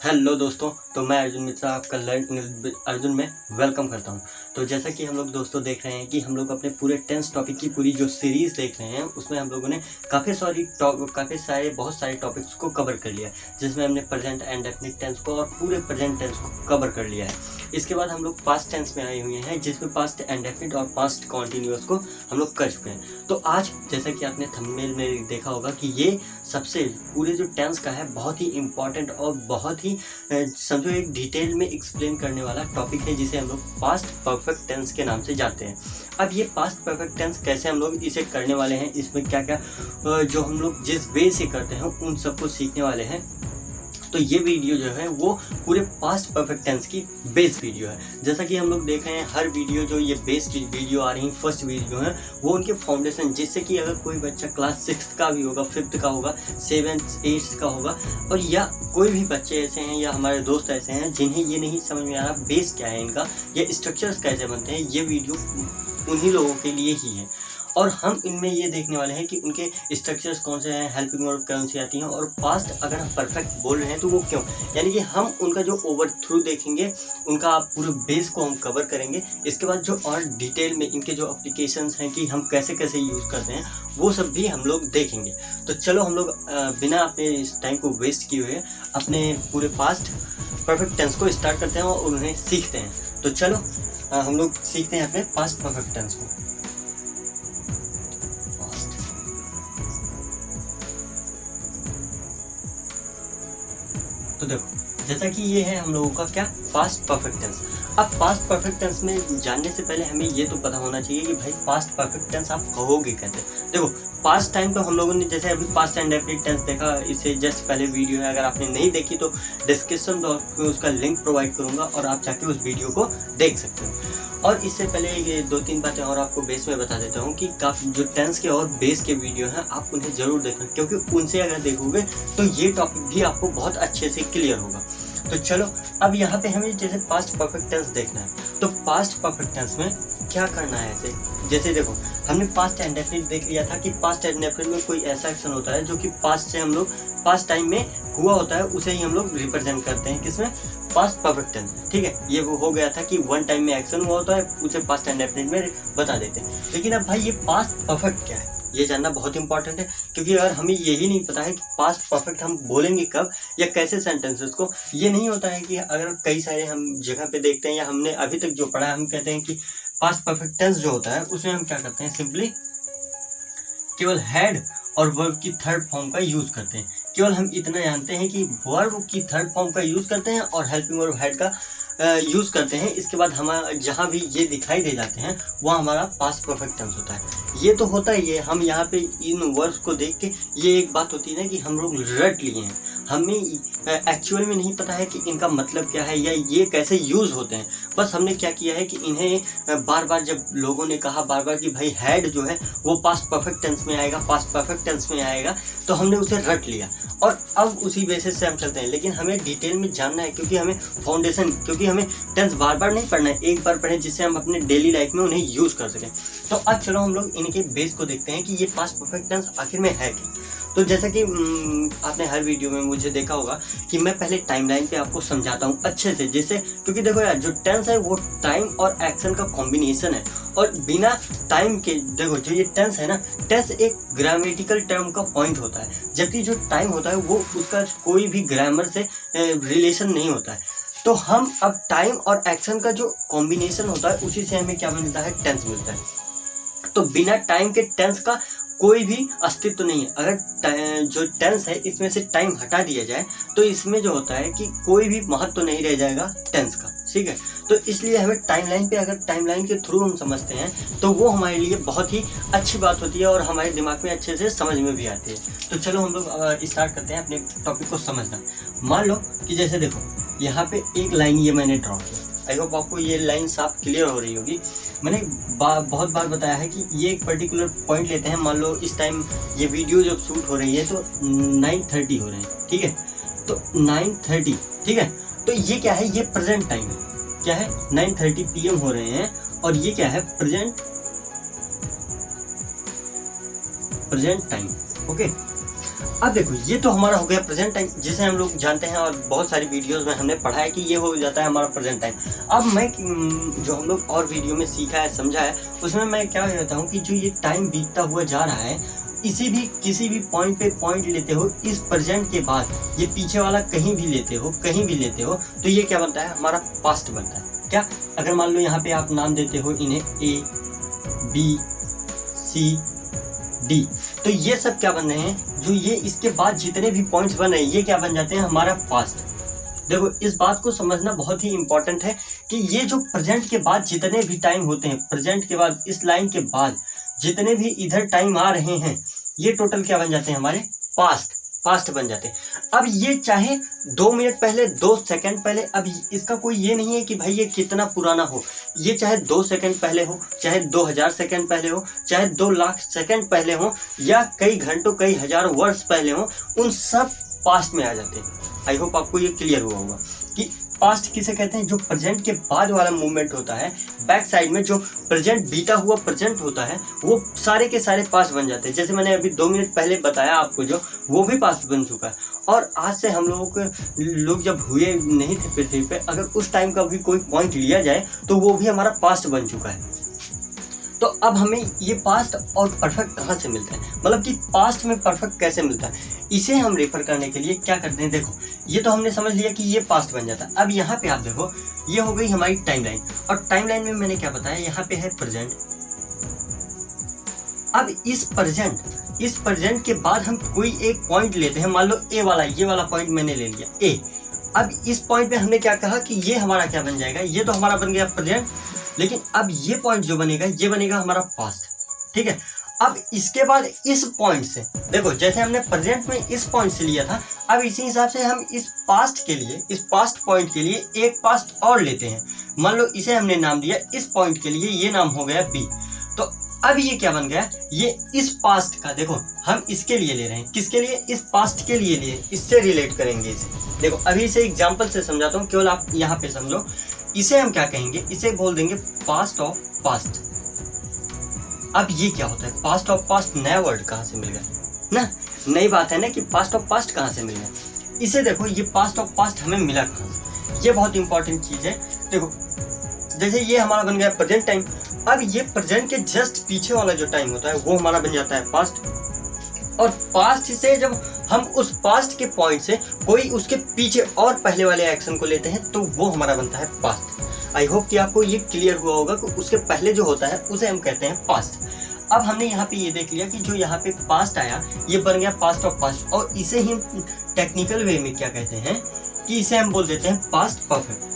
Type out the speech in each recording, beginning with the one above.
Hello दोस्तों, तो मैं अर्जुन मिश्रा आपका लर्न अर्जुन में वेलकम करता हूं। तो जैसा कि हम लोग दोस्तों देख रहे हैं कि हम लोग अपने पूरे टेंस टॉपिक की पूरी जो सीरीज़ देख रहे हैं उसमें हम लोगों ने बहुत सारे टॉपिक्स को कवर कर लिया है, जिसमें हमने प्रेजेंट एंड डेफिनिट टेंस को और पूरे प्रेजेंट टेंस को कवर कर लिया है। इसके बाद हम लोग पास्ट टेंस में आए हुए हैं, जिसमें पास्ट एंड डेफिनिट और पास्ट कॉन्टिन्यूअस को हम लोग कर चुके हैं। तो आज जैसा कि आपने थंबनेल में देखा होगा कि ये सबसे पूरे जो टेंस का है बहुत ही इम्पॉर्टेंट और बहुत ही समझो एक डिटेल में एक्सप्लेन करने वाला टॉपिक है, जिसे हम लोग पास्ट परफेक्ट टेंस के नाम से जानते हैं। अब ये पास्ट परफेक्ट टेंस कैसे हम लोग इसे करने वाले हैं, इसमें क्या क्या जो हम लोग जिस वे से करते हैं उन सबको सीखने वाले हैं। तो ये वीडियो जो है वो पूरे पास्ट परफेक्ट टेंस की बेस वीडियो है। जैसा कि हम लोग देख रहे हैं हर वीडियो जो ये बेस वीडियो आ रही है, फर्स्ट वीडियो है वो उनके फाउंडेशन, जिससे कि अगर कोई बच्चा क्लास 6 का भी होगा, 5th का होगा, 7th 8th का होगा, और या कोई भी बच्चे ऐसे हैं या हमारे दोस्त ऐसे हैं जिन्हें ये नहीं समझ में आ रहा बेस क्या है इनका या स्ट्रक्चर्स कैसे बनते हैं, ये वीडियो उन्हीं लोगों के लिए ही है। और हम इनमें ये देखने वाले हैं कि उनके स्ट्रक्चर्स कौन से हैं, हेल्पिंग वर्ब कौन सी आती हैं, और पास्ट अगर हम परफेक्ट बोल रहे हैं तो वो क्यों, यानी कि हम उनका जो ओवर थ्रू देखेंगे, उनका पूरे बेस को हम कवर करेंगे। इसके बाद जो और डिटेल में इनके जो एप्लीकेशंस हैं कि हम कैसे कैसे यूज़ करते हैं वो सब भी हम लोग देखेंगे। तो चलो हम लोग बिना अपने इस टाइम को वेस्ट किए हुए अपने पूरे पास्ट परफेक्ट टेंस को स्टार्ट करते हैं और उन्हें सीखते हैं। तो चलो हम लोग सीखते हैं अपने पास्ट परफेक्ट टेंस को। तो देखो, जैसा कि ये है हम लोगों का क्या पास्ट परफेक्ट टेंस। अब पास्ट परफेक्ट टेंस में जानने से पहले हमें ये तो पता होना चाहिए कि भाई पास्ट परफेक्ट टेंस आप कहोगे कैसे। देखो, पास्ट टाइम तो हम लोगों ने जैसे अभी पास्ट एंड डेफिनिट टेंस देखा, इससे जस्ट पहले वीडियो है, अगर आपने नहीं देखी तो डिस्क्रिप्शन बॉक्स में उसका लिंक प्रोवाइड करूंगा और आप जाके उस वीडियो को देख सकते हो। और इससे पहले ये 2-3 बातें और आपको बेस में बता देता हूँ कि काफ़ी जो टेंस के और बेस के वीडियो हैं आप उन्हें ज़रूर देखना, क्योंकि उनसे अगर देखोगे तो ये टॉपिक भी आपको बहुत अच्छे से क्लियर होगा। तो चलो अब यहाँ पे हमें जैसे पास्ट परफेक्ट टेंस देखना है, तो पास्ट परफेक्ट टेंस में क्या करना है ऐसे। जैसे देखो, हमने पास्ट एंड डेफिनिट देख लिया था कि पास्ट एंड डेफिनिट में कोई ऐसा एक्शन होता है जो कि पास्ट से हम लोग पास्ट टाइम में हुआ होता है, उसे ही हम लोग रिप्रेजेंट करते हैं किसमें, पास्ट परफेक्ट टेंस। ठीक है, ये वो हो गया था कि वन टाइम में एक्शन हुआ होता है, उसे पास्ट एंड डेफिनिट में बता देते हैं। लेकिन अब भाई ये पास्ट परफेक्ट क्या है ये जानना बहुत इंपॉर्टेंट है, क्योंकि अगर हमें यही नहीं पता है कि पास्ट परफेक्ट हम बोलेंगे कब या कैसे सेंटेंसेस को, ये नहीं होता है कि अगर कई सारे हम जगह पे देखते हैं या हमने अभी तक जो पढ़ा है, हम कहते हैं कि पास्ट परफेक्ट टेंस जो होता है उसमें हम क्या करते हैं, सिंपली केवल हेड और वर्ब की थर्ड फॉर्म का यूज करते हैं। केवल हम इतना जानते हैं कि वर्ब की थर्ड फॉर्म का यूज करते हैं और हेल्पिंग वर्ब हेड का यूज करते हैं। इसके बाद हम जहाँ भी ये दिखाई दे जाते हैं वह हमारा पास्ट परफेक्ट टेंस होता है। ये तो होता ही है, हम यहाँ पे इन वर्ड्स को देख के ये एक बात होती है ना कि हम लोग रट लिए हैं, हमें एक्चुअल में नहीं पता है कि इनका मतलब क्या है या ये कैसे यूज़ होते हैं। बस हमने क्या किया है कि इन्हें बार बार जब लोगों ने कहा बार बार कि भाई हेड जो है वो पास्ट परफेक्ट टेंस में आएगा, पास्ट परफेक्ट टेंस में आएगा, तो हमने उसे रट लिया और अब उसी बेसिस से हम चलते हैं। लेकिन हमें डिटेल में जानना है, क्योंकि हमें फाउंडेशन, क्योंकि हमें टेंस बार बार नहीं पढ़ना है, एक बार पढ़ें जिससे हम अपने डेली लाइफ में उन्हें यूज़ कर सकें। तो अब चलो हम लोग इनके बेस को देखते हैं कि ये पास्ट परफेक्ट टेंस आखिर में है क्या। तो जैसा कि आपने हर वीडियो में मुझे देखा होगा कि मैं पहले टाइमलाइन पे आपको समझाता हूँ अच्छे से, जैसे क्योंकि देखो यार, जो टेंस है वो टाइम और एक्शन का कॉम्बिनेशन है, और बिना टाइम के देखो जो ये टेंस है ना, टेंस एक ग्रामेटिकल टर्म का पॉइंट होता है, जबकि जो टाइम होता है वो उसका कोई भी ग्रामर से रिलेशन नहीं होता है। तो हम अब टाइम और एक्शन का जो कॉम्बिनेशन होता है उसी से हमें क्या मिलता है, टेंस मिलता है। तो बिना टाइम के टेंस का कोई भी अस्तित्व नहीं है। अगर जो टेंस है इसमें से टाइम हटा दिया जाए तो इसमें जो होता है कि कोई भी महत्व नहीं रह जाएगा टेंस का। ठीक है, तो इसलिए हमें टाइमलाइन पे, अगर टाइमलाइन के थ्रू हम समझते हैं तो वो हमारे लिए बहुत ही अच्छी बात होती है और हमारे दिमाग में अच्छे से समझ में भी आती है। तो चलो हम लोग स्टार्ट करते हैं अपने टॉपिक को समझना। मान लो कि जैसे देखो यहाँ पे एक लाइन ये मैंने ड्रॉ किया, आई होप आपको ये लाइन साफ क्लियर हो रही होगी। मैंने बहुत बार बताया है कि ये एक पर्टिकुलर पॉइंट लेते हैं। मान लो इस टाइम ये वीडियो जब शूट हो रही है तो 9:30 हो रहे हैं, ठीक है, तो 9:30, ठीक है, तो ये क्या है, ये प्रेजेंट टाइम है, क्या है, 9:30 PM हो रहे हैं, और ये क्या है, प्रेजेंट टाइम। ओके, अब देखो ये तो हमारा हो गया प्रेजेंट टाइम, जिसे हम लोग जानते हैं और बहुत सारी वीडियोस में हमने पढ़ा है कि ये हो जाता है हमारा प्रेजेंट टाइम। अब मैं जो हम लोग और वीडियो में सीखा है, समझा है, उसमें मैं क्या कहता हूँ कि जो ये टाइम बीतता हुआ जा रहा है, किसी भी पॉइंट पे पॉइंट लेते हो इस प्रेजेंट के बाद, ये पीछे वाला कहीं भी लेते हो तो ये क्या बनता है, हमारा पास्ट बनता है। क्या, अगर मान लो यहाँ पे आप नाम देते हो इन्हें A B C D, तो ये सब क्या बन रहे हैं, जो ये इसके बाद जितने भी पॉइंट्स बन रहे हैं ये क्या बन जाते हैं, हमारा पास्ट। देखो इस बात को समझना बहुत ही इंपॉर्टेंट है कि ये जो प्रेजेंट के बाद जितने भी टाइम होते हैं, प्रेजेंट के बाद इस लाइन के बाद जितने भी इधर टाइम आ रहे हैं, ये टोटल क्या बन जाते हैं, हमारे पास्ट बन जाते हैं। अब ये चाहे 2 मिनट पहले, 2 सेकंड पहले, अब इसका कोई ये नहीं है कि भाई ये कितना पुराना हो, ये चाहे 2 सेकंड पहले हो, चाहे 2000 सेकंड पहले हो, चाहे 2 लाख सेकंड पहले हो, या कई घंटों कई हजार वर्ष पहले हो, उन सब पास्ट में आ जाते हैं। आई होप आपको ये क्लियर हुआ होगा कि पास्ट किसे कहते हैं, जो प्रेजेंट के बाद वाला मूवमेंट होता है, बैक साइड में जो प्रेजेंट बीता हुआ प्रेजेंट होता है, वो सारे के सारे पास्ट बन जाते हैं। जैसे मैंने अभी 2 मिनट पहले बताया आपको, जो वो भी पास्ट बन चुका है। और आज से हम लोग जब हुए नहीं थे पृथ्वी पे, अगर उस टाइम का भी कोई पॉइंट लिया जाए तो वो भी हमारा पास्ट बन चुका है। तो अब हमें ये पास्ट और परफेक्ट कहाँ से मिलता है, मतलब कि पास्ट में परफेक्ट कैसे मिलता है, इसे हम रेफर करने के लिए क्या करते हैं। देखो ये तो हमने समझ लिया कि ये पास्ट बन जाता है। अब यहाँ पे आप देखो, ये हो गई हमारी टाइमलाइन, और टाइमलाइन में मैंने क्या बताया, यहाँ पे है प्रेजेंट। अब इस प्रेजेंट के बाद हम कोई एक पॉइंट लेते हैं, मान लो ये वाला पॉइंट मैंने ले लिया ए। अब इस पॉइंट पे हमने क्या कहा कि ये हमारा क्या बन जाएगा, ये तो हमारा बन गया प्रेजेंट, लेकिन अब ये पॉइंट जो बनेगा ये बनेगा हमारा पास्ट। ठीक है, अब इसके बाद इस पॉइंट से देखो, जैसे हमने प्रेजेंट में इस पॉइंट से लिया था, अब इसी हिसाब से हम इस पास्ट पॉइंट के लिए एक पास्ट और लेते हैं। मान लो इसे हमने नाम दिया, इस पॉइंट के लिए ये नाम हो गया बी। तो अब ये क्या बन गया, ये इस पास्ट का, देखो हम इसके लिए ले रहे हैं, किसके लिए, इस पास्ट के लिए लिए, इससे रिलेट करेंगे इसे। देखो अभी इसे एग्जाम्पल से समझाता हूँ, केवल आप यहाँ पे समझो। इसे हम क्या कहेंगे, इसे बोल देंगे पास्ट ऑफ पास्ट। अब ये क्या होता है, पास्ट ऑफ पास्ट नया वर्ड कहाँ से मिल गया ना, नई बात है ना कि पास्ट ऑफ पास्ट कहाँ से मिल गया। इसे देखो, ये पास्ट ऑफ पास्ट हमें मिला कहाँ से, ये बहुत इंपॉर्टेंट चीज है। देखो जैसे ये हमारा बन गया प्रेजेंट टाइम, अब ये प्रेजेंट के जस्ट पीछे वाला जो टाइम होता है वो हमारा बन जाता है पास्ट। और पास्ट से जब हम उस पास्ट के पॉइंट से कोई उसके पीछे और पहले वाले एक्शन को लेते हैं तो वो हमारा बनता है पास्ट। आई होप कि आपको ये क्लियर हुआ होगा कि उसके पहले जो होता है उसे हम कहते हैं पास्ट। अब हमने यहाँ पे ये देख लिया कि जो यहाँ पे पास्ट आया ये बन गया पास्ट ऑफ पास्ट, और इसे ही टेक्निकल वे में क्या कहते हैं कि इसे हम बोल देते हैं पास्ट परफेक्ट।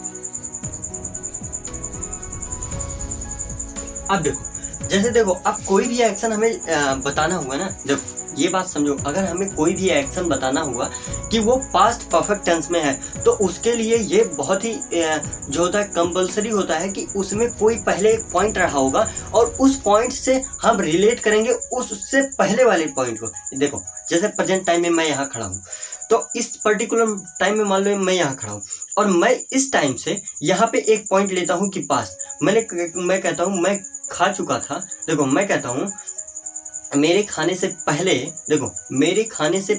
अब देखो अब कोई भी एक्शन हमें बताना हुआ ना, देखो ये बात समझो, अगर हमें कोई भी एक्शन बताना हुआ कि वो पास्ट परफेक्ट टेंस में है तो उसके लिए ये बहुत ही जो होता है कंपलसरी होता है कि उसमें कोई पहले एक पॉइंट रहा होगा और उस पॉइंट से हम रिलेट करेंगे उससे पहले वाले पॉइंट को। देखो जैसे प्रेजेंट टाइम में मैं यहाँ खड़ा हूँ, तो इस पर्टिकुलर टाइम में मान लो मैं यहाँ खड़ा हूँ और मैं इस टाइम से यहाँ पे एक पॉइंट लेता हूँ कि पास्ट। मैं कहता हूँ मैं खा चुका था। देखो मैं कहता हूँ मेरे खाने से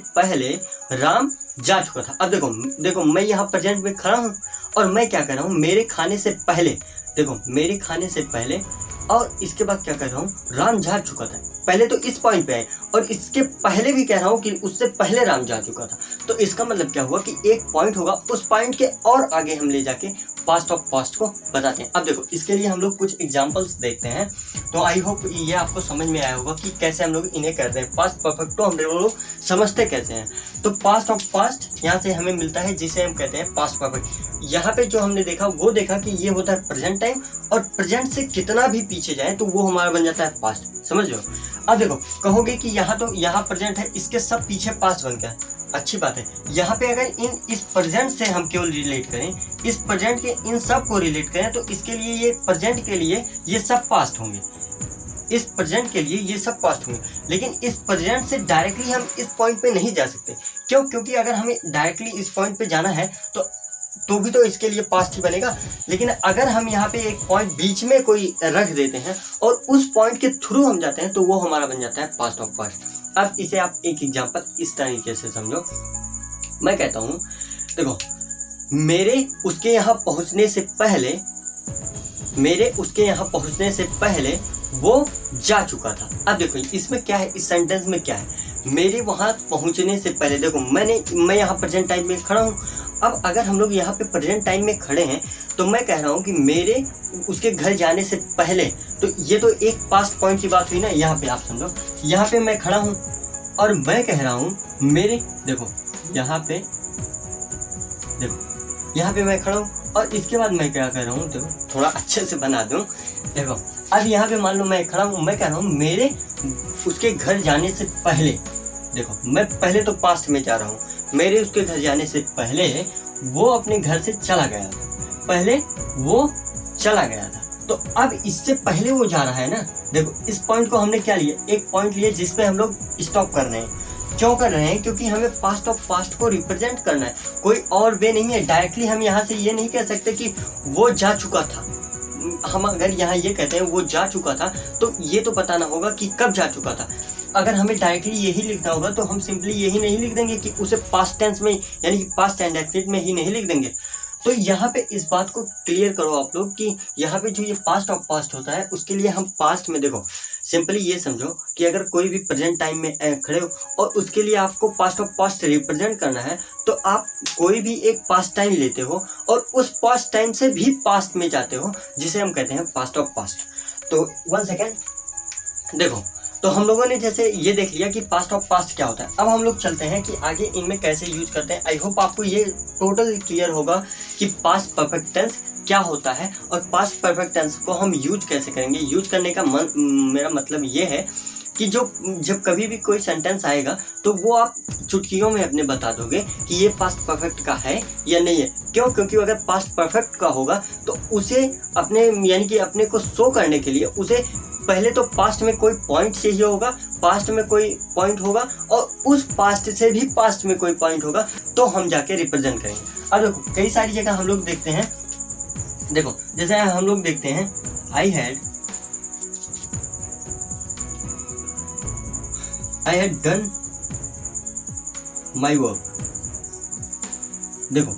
पहले राम जा चुका था। अब देखो मैं यहाँ प्रेजेंट में खड़ा हूँ और मैं क्या कह रहा हूँ, मेरे खाने से पहले, देखो मेरे खाने से पहले, और इसके बाद क्या कह रहा हूँ, राम जा चुका था। पहले तो इस पॉइंट पे है और इसके पहले भी कह रहा हूँ कि उससे पहले राम जा चुका था। तो इसका मतलब क्या हुआ कि एक पॉइंट होगा, उस पॉइंट के और आगे हम ले जाके पास्ट ऑफ पास्ट को बताते हैं। अब देखो इसके लिए हम लोग कुछ एग्जांपल्स देखते हैं, तो आई होप ये आपको समझ में आया होगा कि कैसे हम लोग इन्हें करते हैं। पास्ट परफेक्ट तो हम लोग समझते कैसे हैं। तो पास्ट ऑफ पास्ट यहाँ से हमें मिलता है जिसे हम कहते हैं पास्ट परफेक्ट। यहाँ पे जो हमने देखा वो देखा कि ये होता है प्रेजेंट टाइम, और प्रेजेंट से कितना भी पीछे जाए तो वो हमारा बन जाता है पास्ट। समझ लो। अब देखो कहोगे कि यहाँ प्रेजेंट है, इसके सब पीछे पास्ट बन गया, अच्छी बात है। यहाँ पे अगर इस प्रेजेंट से हम केवल रिलेट करें, इस प्रेजेंट के इन सब को रिलेट करें, तो इसके लिए ये प्रेजेंट के लिए ये सब पास्ट होंगे, इस प्रेजेंट के लिए ये सब पास्ट होंगे। लेकिन इस प्रेजेंट से डायरेक्टली हम इस पॉइंट पे नहीं जा सकते। क्यों? क्योंकि अगर हमें डायरेक्टली इस पॉइंट पे जाना है तो तो भी तो इसके लिए पास्ट ही बनेगा। लेकिन अगर हम यहाँ पे एक पॉइंट बीच में कोई रख देते हैं और उस पॉइंट के थ्रू हम जाते हैं तो वो हमारा बन जाता है पास्ट ऑफ पास्ट। अब इसे आप एक एग्जांपल इस तरीके से समझो। मैं कहता हूँ देखो, मेरे उसके यहाँ पहुँचने से पहले वो जा चुका था। अब देखो इसमें क्या है, इस सेंटेंस में क्या है, मेरे वहाँ पहुँचने से पहले। देखो मैं यहाँ प्रेजेंट टाइम में खड़ा हूँ। अब अगर हम लोग यहाँ पे प्रेजेंट टाइम में खड़े हैं तो मैं कह रहा हूँ कि मेरे उसके घर जाने से पहले, तो ये तो एक पास्ट पॉइंट की बात हुई ना। यहाँ पे आप समझो, यहाँ पे मैं खड़ा हूँ और मैं कह रहा हूँ मेरे, देखो यहाँ पे मैं खड़ा हूँ और इसके बाद मैं क्या कह रहा हूँ, देखो थोड़ा अच्छे से बना दूँ। देखो अब यहाँ पे मान लो मैं खड़ा हूँ, मैं कह रहा हूँ मेरे उसके घर जाने से पहले। देखो मैं पहले तो पास्ट में जा रहा हूँ, मेरे उसके घर जाने से पहले वो अपने घर से चला गया था, तो अब इससे पहले वो जा रहा है ना। देखो इस पॉइंट को हमने क्या लिया, एक पॉइंट लिया जिसपे हम लोग स्टॉप कर रहे हैं। क्यों कर रहे हैं? क्योंकि हमें पास्ट ऑफ पास्ट को रिप्रेजेंट करना है, कोई और वे नहीं है। डायरेक्टली हम यहाँ से ये नहीं कह सकते कि वो जा चुका था। हम अगर यहाँ ये कहते हैं वो जा चुका था, तो ये तो बताना होगा कि कब जा चुका था। अगर हमें डायरेक्टली यही लिखना होगा तो हम सिंपली यही नहीं लिख देंगे कि उसे पास्ट टेंस में, यानी कि पास्ट इंडेफिनिट में ही नहीं लिख देंगे। तो यहाँ पे इस बात को क्लियर करो आप लोग कि यहाँ पे जो ये पास्ट ऑफ पास्ट होता है उसके लिए हम पास्ट में, देखो सिंपली ये समझो कि अगर कोई भी प्रेजेंट टाइम में खड़े हो और उसके लिए आपको पास्ट ऑफ पास्ट रिप्रेजेंट करना है, तो आप कोई भी एक पास्ट टाइम लेते हो और उस पास्ट टाइम से भी पास्ट में जाते हो, जिसे हम कहते हैं पास्ट ऑफ पास्ट। तो 1 सेकेंड, देखो तो हम लोगों ने जैसे ये देख लिया कि पास्ट ऑफ पास्ट क्या होता है। अब हम लोग चलते हैं कि आगे इनमें कैसे यूज करते हैं। आई होप आपको ये टोटल क्लियर होगा कि पास्ट परफेक्ट टेंस क्या होता है और पास्ट परफेक्ट टेंस को हम यूज कैसे करेंगे। यूज करने का मेरा मतलब ये है कि जब कभी भी कोई सेंटेंस आएगा तो वो आप चुटकियों में अपने बता दोगे कि ये पास्ट परफेक्ट का है या नहीं है। क्यों? क्योंकि अगर पास्ट परफेक्ट का होगा तो उसे अपने, यानी कि अपने को शो करने के लिए उसे पहले तो पास्ट में कोई पॉइंट चाहिए होगा, पास्ट में कोई पॉइंट होगा और उस पास्ट से भी पास्ट में कोई पॉइंट होगा, तो हम जाके रिप्रेजेंट करेंगे। अब देखो कई सारी जगह हम लोग देखते हैं, देखो जैसे हम लोग देखते हैं I had done my work. देखो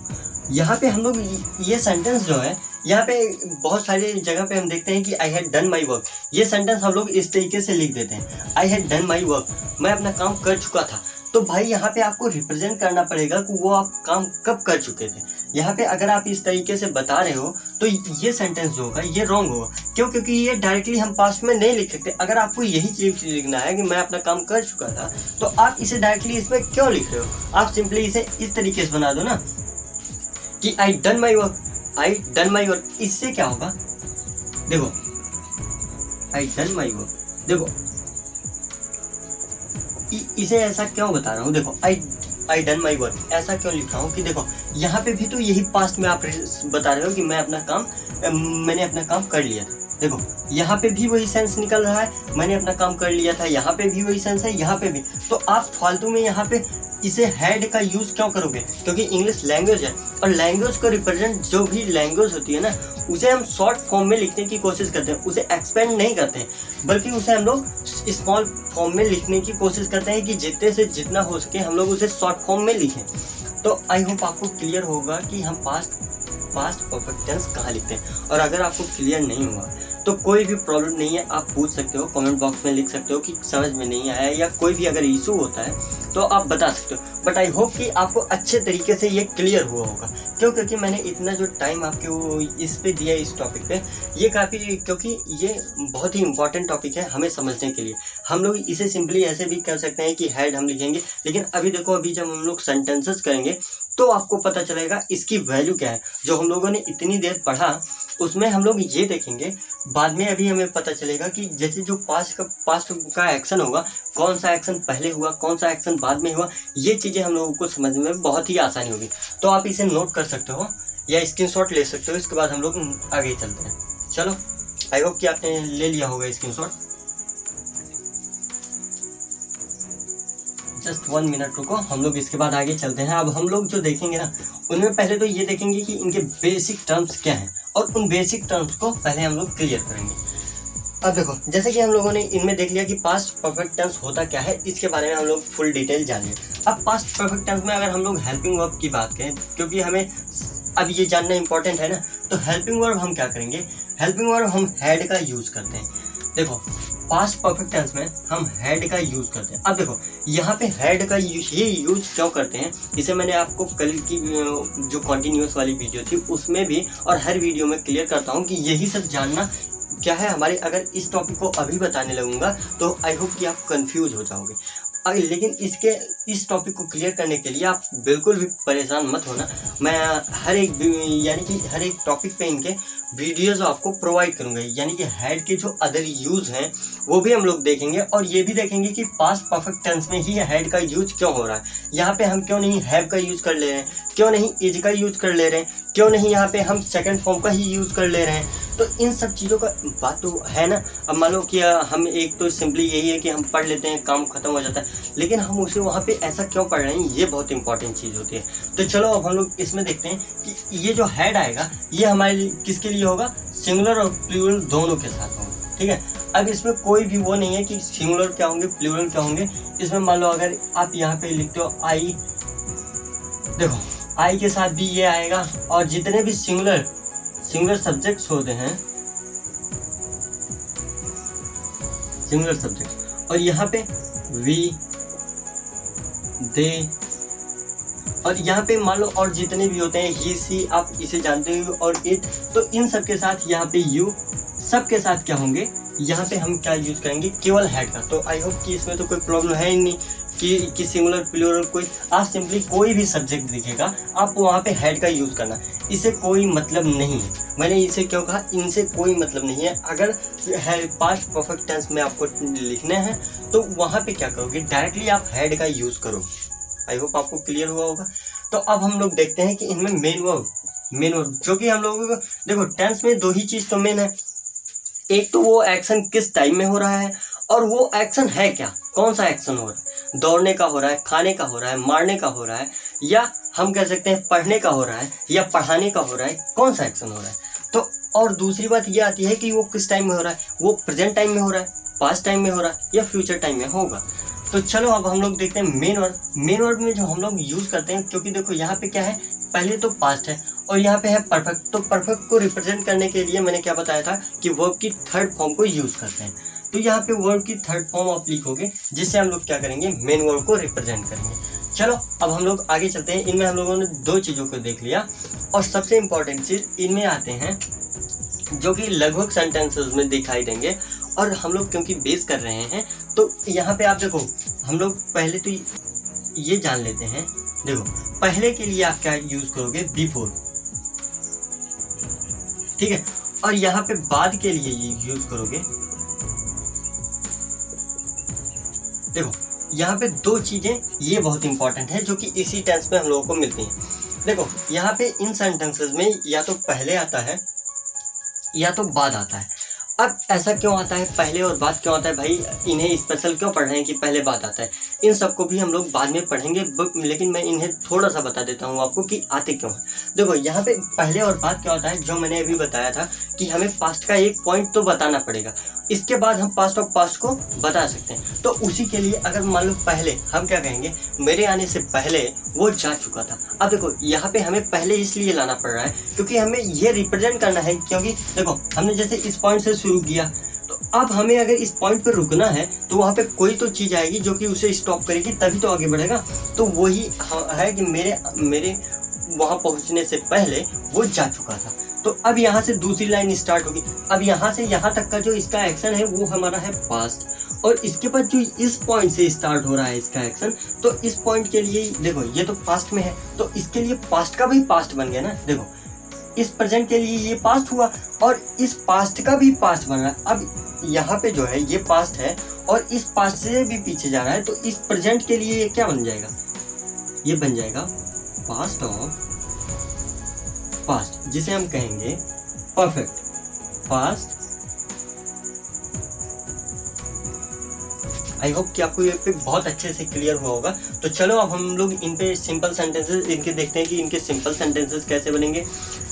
यहाँ पे हम लोग ये सेंटेंस जो है, यहाँ पे बहुत सारी जगह पे हम देखते हैं कि I had done my work. ये सेंटेंस हम लोग इस तरीके से लिख देते हैं, I had done my work, मैं अपना काम कर चुका था। तो भाई यहाँ पे आपको रिप्रेजेंट करना पड़ेगा कि वो आप काम कब कर चुके थे। यहाँ पे अगर आप इस तरीके से बता रहे हो तो ये सेंटेंस जो होगा ये रॉन्ग होगा। क्यों? क्योंकि ये डायरेक्टली हम पास्ट में नहीं लिख सकते। अगर आपको यही चीज लिखना है कि मैं अपना काम कर चुका था, तो आप इसे डायरेक्टली इसमें क्यों लिख रहे हो? आप सिंपली इसे इस तरीके से बना दो ना कि I done my work, I done my work. इससे क्या होगा, देखो आई डन माई वर्क, देखो इसे ऐसा क्यों बता रहा हूँ, देखो आई डन माई वर्क ऐसा क्यों लिख रहा हूँ कि देखो यहाँ पे भी तो यही पास्ट में आप बता रहे हो कि मैंने अपना काम कर लिया था। देखो यहाँ पे भी वही सेंस निकल रहा है, मैंने अपना काम कर लिया था, यहाँ पे भी वही सेंस है, यहाँ पे भी। तो आप फालतू में यहाँ पे इसे हैड का यूज क्यों करोगे? क्योंकि इंग्लिश लैंग्वेज है और लैंग्वेज को रिप्रेजेंट जो भी लैंग्वेज होती है ना, उसे हम शॉर्ट फॉर्म में लिखने की कोशिश करते हैं, उसे एक्सपेंड नहीं करते हैं, बल्कि उसे हम लोग स्मॉल फॉर्म में लिखने की कोशिश करते हैं कि जितने से जितना हो सके हम लोग उसे शॉर्ट फॉर्म में लिखें। तो आई होप आपको क्लियर होगा कि हम पास्ट परफेक्ट टेंस कहाँ लिखते हैं। और अगर आपको क्लियर नहीं हुआ तो कोई भी प्रॉब्लम नहीं है, आप पूछ सकते हो, कमेंट बॉक्स में लिख सकते हो कि समझ में नहीं आया, या कोई भी अगर इशू होता है तो आप बता सकते हो। बट आई होप कि आपको अच्छे तरीके से ये क्लियर हुआ होगा। क्यों? क्योंकि मैंने इतना जो टाइम आपको इस पे दिया इस टॉपिक पे, ये काफ़ी, क्योंकि ये बहुत ही इंपॉर्टेंट टॉपिक है हमें समझने के लिए। हम लोग इसे सिंपली ऐसे भी कर सकते हैं कि हैड हम लिखेंगे, लेकिन अभी देखो अभी जब हम लोग सेंटेंसेस करेंगे तो आपको पता चलेगा इसकी वैल्यू क्या है। जो हम लोगों ने इतनी देर पढ़ा उसमें हम लोग ये देखेंगे बाद में, अभी हमें पता चलेगा कि जैसे जो पास्ट का एक्शन होगा, कौन सा एक्शन पहले हुआ, कौन सा एक्शन बाद में हुआ, ये चीज़ें हम लोगों को समझने में बहुत ही आसानी होगी। तो आप इसे नोट कर सकते हो या स्क्रीनशॉट ले सकते हो। इसके बाद हम लोग आगे चलते हैं। चलो आई होप कि आपने ले लिया होगा स्क्रीनशॉट। जस्ट 1 मिनट रुको, हम लोग इसके बाद आगे चलते हैं। अब हम लोग जो देखेंगे ना, उनमें पहले तो ये देखेंगे कि इनके बेसिक टर्म्स क्या हैं, और उन बेसिक टर्म्स को पहले हम लोग क्लियर करेंगे। अब देखो, जैसे कि हम लोगों ने इनमें देख लिया कि पास्ट परफेक्ट टेंस होता क्या है, इसके बारे में हम लोग फुल डिटेल जान लिया। अब पास्ट परफेक्ट टेंस में अगर हम लोग हेल्पिंग वर्ब की बात करें, क्योंकि हमें अब ये जानना इंपॉर्टेंट है ना, तो हेल्पिंग वर्ब हम क्या करेंगे, हेल्पिंग वर्ब हम हैड का यूज़ करते हैं। देखो, पास्ट परफेक्ट टेंस में हम हैड का यूज़ करते हैं। अब देखो, यहाँ पे हैड का ये यूज क्यों करते हैं, इसे मैंने आपको कल की जो कॉन्टिन्यूस वाली वीडियो थी उसमें भी और हर वीडियो में क्लियर करता हूँ कि यही सब जानना क्या है हमारे। अगर इस टॉपिक को अभी बताने लगूंगा तो आई होप कि आप कंफ्यूज हो जाओगे। लेकिन इस टॉपिक को क्लियर करने के लिए आप बिल्कुल भी परेशान मत होना। मैं हर एक टॉपिक पे इनके वीडियोज़ आपको प्रोवाइड करूंगा, यानी कि हैड के जो अदर यूज़ हैं वो भी हम लोग देखेंगे, और ये भी देखेंगे कि पास्ट परफेक्ट टेंस में ही हैड का यूज क्यों हो रहा है। यहाँ पे हम क्यों नहीं हैव का यूज़ कर ले रहे हैं, क्यों नहीं इज का यूज़ कर ले रहे हैं, क्यों नहीं यहाँ पे हम सेकंड फॉर्म का ही यूज़ कर ले रहे हैं। तो इन सब चीज़ों का बात तो है ना। अब मान लो कि हम एक तो सिंपली यही है कि हम पढ़ लेते हैं, काम खत्म हो जाता है, लेकिन हम उसे वहाँ पे ऐसा क्यों पढ़ रहे हैं, ये बहुत इंपॉर्टेंट चीज़ होती है। तो चलो अब हम लोग इसमें देखते हैं कि ये जो हैड आएगा ये हमारे लिए किसके लिए होगा, सिंगुलर और प्लूरल दोनों के साथ होगा, ठीक है। अब इसमें कोई भी वो नहीं है कि सिंगुलर क्या होंगे प्लूरल क्या होंगे। इसमें मान लो अगर आप यहाँ पे लिखते हो आई, देखो आई के साथ भी ये आएगा, और जितने भी सिंगुलर सब्जेक्ट्स होते हैं, सिंगुलर सब्जेक्ट, और यहाँ पे वी, दे, और यहाँ पे मान लो और जितने भी होते हैं ही, सी, आप इसे जानते हो, और इट, तो इन सब के साथ यहाँ पे यू, सब के साथ क्या होंगे, यहाँ पे हम क्या यूज करेंगे, केवल हैड का। तो आई होप कि इसमें तो कोई प्रॉब्लम है ही नहीं कि सिंगुलर प्लूरल कोई, आप सिंपली कोई भी सब्जेक्ट दिखेगा आप वहाँ पे हैड का यूज़ करना, इसे कोई मतलब नहीं है। मैंने इसे क्यों कहा, इनसे कोई मतलब नहीं है। अगर है पास्ट परफेक्ट टेंस में आपको लिखने हैं तो वहाँ पे क्या करोगे, डायरेक्टली आप हैड का यूज़ करो। आई होप आपको क्लियर हुआ होगा। तो अब हम लोग देखते हैं कि इनमें मेन वर्ब जो कि हम लोगों को, देखो टेंस में दो ही चीज़ तो मेन है, एक तो वो एक्शन किस टाइम में हो रहा है, और वो एक्शन है क्या, कौन सा एक्शन हो रहा है, दौड़ने का हो रहा है, खाने का हो रहा है, मारने का हो रहा है, या हम कह सकते हैं पढ़ने का हो रहा है, या पढ़ाने का हो रहा है, कौन सा एक्शन हो रहा है। तो और दूसरी बात ये आती है कि वो किस टाइम में हो रहा है, वो प्रेजेंट टाइम में हो रहा है, पास्ट टाइम में हो रहा है, या फ्यूचर टाइम में होगा। तो चलो अब हम लोग देखते हैं मेन वर्ब में जो हम लोग यूज़ करते हैं, क्योंकि देखो यहाँ पे क्या है, पहले तो पास्ट है और यहाँ पे है परफेक्ट। तो परफेक्ट को रिप्रेजेंट करने के लिए मैंने क्या बताया था कि वर्ब की थर्ड फॉर्म को यूज़ करते हैं। तो यहाँ पे वर्ब की थर्ड फॉर्म आप लिखोगे, जिससे हम लोग क्या करेंगे, मेन वर्ब को रिप्रेजेंट करेंगे। चलो अब हम लोग आगे चलते हैं। इनमें हम लोगों ने दो चीज़ों को देख लिया, और सबसे इम्पॉर्टेंट चीज़ इनमें आते हैं जो कि लगभग सेंटेंसेस में दिखाई देंगे, और हम लोग क्योंकि बेस कर रहे हैं तो यहाँ पे आप देखो, हम लोग पहले तो ये जान लेते हैं। देखो पहले के लिए आप क्या यूज़ करोगे, बिफोर, ठीक है, और यहाँ पे बाद के लिए ये यूज़ करोगे। देखो यहाँ पे दो चीज़ें ये बहुत इंपॉर्टेंट है जो कि इसी टेंस में हम लोगों को मिलती हैं। देखो यहाँ पे इन सेंटेंसेस में या तो पहले आता है या तो बाद आता है। अब ऐसा क्यों आता है, पहले और बाद क्यों आता है भाई, इन्हें स्पेशल क्यों पढ़ रहे हैं कि पहले बाद आता है। इन सबको भी हम लोग बाद में पढ़ेंगे, लेकिन मैं इन्हें थोड़ा सा बता देता हूँ आपको कि आते क्यों हैं। देखो यहाँ पे पहले और बाद क्या होता है, जो मैंने अभी बताया था कि हमें पास्ट का एक पॉइंट तो बताना पड़ेगा, इसके बाद हम पास्ट ऑफ पास्ट को बता सकते हैं। तो उसी के लिए अगर मान लो पहले, हम क्या कहेंगे, मेरे आने से पहले वो जा चुका था। अब देखो यहाँ पे हमें पहले इसलिए लाना पड़ रहा है क्योंकि हमें ये रिप्रेजेंट करना है, क्योंकि देखो हमने जैसे इस पॉइंट से शुरू किया, तो अब हमें अगर इस पॉइंट पर रुकना है तो वहाँ पे कोई तो चीज़ आएगी जो कि उसे स्टॉप करेगी, तभी तो आगे बढ़ेगा। तो वही है कि मेरे वहाँ पहुँचने से पहले वो जा चुका था। तो अब यहाँ से दूसरी लाइन स्टार्ट होगी। अब यहाँ से यहाँ तक का जो इसका एक्शन है वो हमारा है पास्ट, और इसके बाद जो इस पॉइंट से स्टार्ट हो रहा है इसका एक्शन, तो इस पॉइंट के लिए देखो ये तो पास्ट में है, तो इसके लिए पास्ट का भी पास्ट बन गया ना। देखो इस प्रेजेंट के लिए ये पास्ट हुआ और इस पास्ट का भी पास्ट बन रहा है। अब यहाँ पे जो है ये पास्ट है और इस पास्ट से भी पीछे जा रहा है, तो इस प्रेजेंट के लिए ये क्या बन जाएगा, ये बन जाएगा पास्ट ऑफ पास्ट, जिसे हम कहेंगे परफेक्ट पास्ट आई होप कि आपको ये पे बहुत अच्छे से क्लियर हुआ होगा। तो चलो अब हम लोग इन पे सिंपल सेंटेंसेस इनके देखते हैं कि इनके सिंपल सेंटेंसेस कैसे बनेंगे,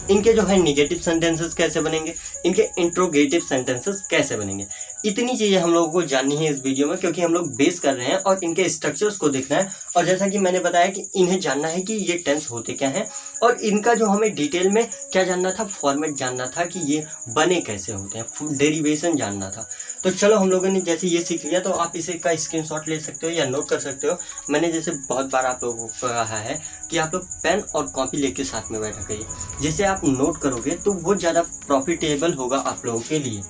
इनके जो है निगेटिव सेंटेंसेस कैसे बनेंगे, इनके इंट्रोगेटिव सेंटेंसेस कैसे बनेंगे। इतनी चीज़ें हम लोगों को जाननी है इस वीडियो में, क्योंकि हम लोग बेस कर रहे हैं और इनके स्ट्रक्चर्स को देखना है। और जैसा कि मैंने बताया कि इन्हें जानना है कि ये टेंस होते क्या हैं, और इनका जो हमें डिटेल में क्या जानना था, फॉर्मेट जानना था कि ये बने कैसे होते हैं, डेरिवेशन जानना था। तो चलो हम लोगों ने जैसे ये सीख लिया, तो आप इसे का स्क्रीनशॉट ले सकते हो या नोट कर सकते हो। मैंने जैसे बहुत बार आप लोगों को कहा है कि आप लोग पेन और कॉपी लेके साथ में बैठा करिए, जैसे आप नोट करोगे तो वो ज़्यादा प्रॉफिटेबल होगा आप लोगों के लिए।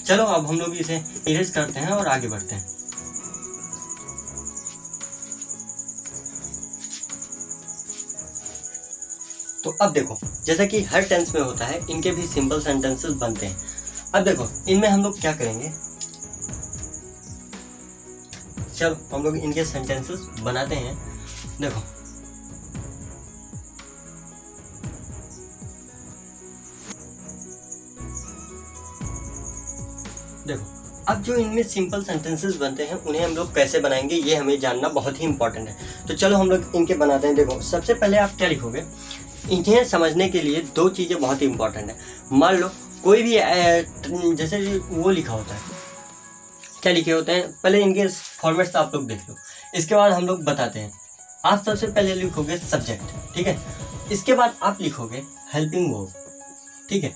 चलो अब हम लोग इसे इरेज करते हैं और आगे बढ़ते हैं। तो अब देखो, जैसा कि हर टेंस में होता है, इनके भी सिंपल सेंटेंसेस बनते हैं। अब देखो इनमें हम लोग क्या करेंगे, चलो हम लोग इनके सेंटेंसेस बनाते हैं। देखो अब जो इनमें सिंपल सेंटेंसेस बनते हैं उन्हें हम लोग कैसे बनाएंगे, ये हमें जानना बहुत ही इंपॉर्टेंट है। तो चलो हम लोग इनके बनाते हैं। देखो सबसे पहले आप क्या लिखोगे, इन्हें समझने के लिए दो चीज़ें बहुत ही इंपॉर्टेंट है। मान लो कोई भी जैसे वो लिखा होता है, क्या लिखे होते हैं, पहले इनके फॉर्मेट्स आप लोग देख लो, इसके बाद हम लोग बताते हैं। आप सबसे पहले लिखोगे सब्जेक्ट, ठीक है, इसके बाद आप लिखोगे हेल्पिंग वर्ब, ठीक है,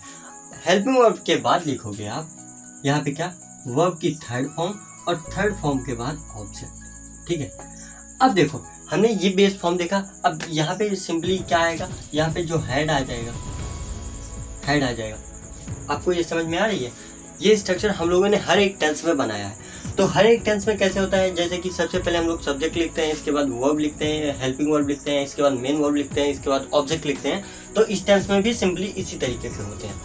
हेल्पिंग वर्ब के बाद लिखोगे आप यहाँ पे क्या, वर्ब की थर्ड फॉर्म, और थर्ड फॉर्म के बाद ऑब्जेक्ट, ठीक है। अब देखो हमने ये बेस फॉर्म देखा, अब यहाँ पे सिंपली क्या आएगा, यहाँ पे जो हेड आ जाएगा, हेड आ जाएगा। आपको ये समझ में आ रही है? ये स्ट्रक्चर हम लोगों ने हर एक टेंस में बनाया है। तो हर एक टेंस में कैसे होता है, जैसे कि सबसे पहले हम लोग सब्जेक्ट लिखते हैं, इसके बाद वर्ब लिखते हैं, हेल्पिंग वर्ब लिखते हैं, इसके बाद मेन वर्ब लिखते हैं, इसके बाद ऑब्जेक्ट लिखते हैं। तो इस टेंस में भी सिंपली इसी तरीके से होते हैं।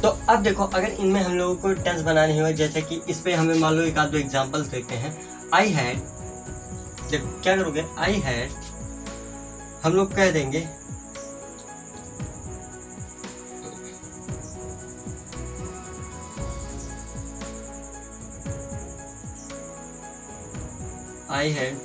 तो अब देखो अगर इनमें हम लोगों को टेंस बनानी हो, जैसे कि इस पे हमें मान लो एक आध दो एग्जांपल्स देखते हैं। आई हैड, देखो क्या करोगे, आई हैड हम लोग कह देंगे आई हैड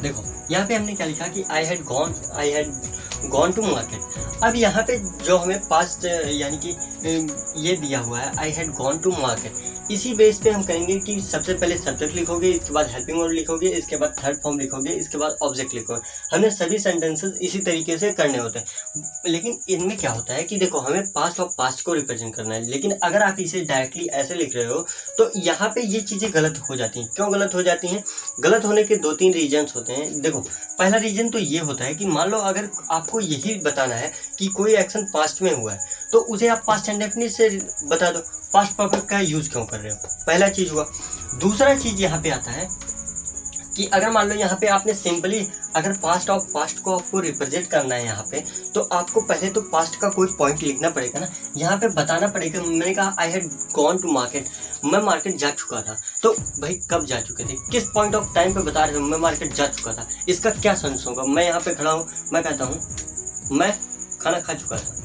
देखो यहाँ पे हमने क्या लिखा कि I had gone to market. अब यहाँ पे जो हमें पास्ट यानी कि ये दिया हुआ है I had gone to market, इसी बेस पे हम करेंगे कि सबसे पहले सब्जेक्ट लिखोगे, इसके बाद हेल्पिंग वर्ब लिखोगे, इसके बाद थर्ड फॉर्म लिखोगे, इसके बाद ऑब्जेक्ट लिखोगे। हमने सभी सेंटेंसेस इसी तरीके से करने होते हैं। लेकिन इनमें क्या होता है कि देखो हमें पास्ट और पास्ट को रिप्रेजेंट करना है, लेकिन अगर आप इसे डायरेक्टली ऐसे लिख रहे हो तो यहाँ पे ये चीज़ें गलत हो जाती हैं। क्यों गलत हो जाती हैं? गलत होने के दो तीन रीजन्स होते हैं। देखो पहला रीजन तो ये होता है कि मान लो अगर आपको यही बताना है कि कोई एक्शन पास्ट में हुआ है तो उसे आप पास्ट इंडेफिनिट से बता दो, पास्ट परफेक्ट का यूज क्यों कर रहे हो, पहला चीज हुआ। दूसरा चीज यहाँ पे आता है कि अगर मान लो यहाँ पे आपने सिंपली अगर पास्ट और पास्ट को आपको रिप्रेजेंट करना है यहाँ पे, तो आपको पहले तो पास्ट का कोई पॉइंट लिखना पड़ेगा ना, यहाँ पे बताना पड़ेगा। मैंने कहा I had gone to market, मैं मार्केट जा चुका था, तो भाई कब जा चुके थे, किस पॉइंट ऑफ टाइम पे बता रहे हो मैं मार्केट जा चुका था, इसका क्या सेंस होगा। मैं यहाँ पे खड़ा हूँ, मैं कहता हूँ मैं खाना खा चुका था,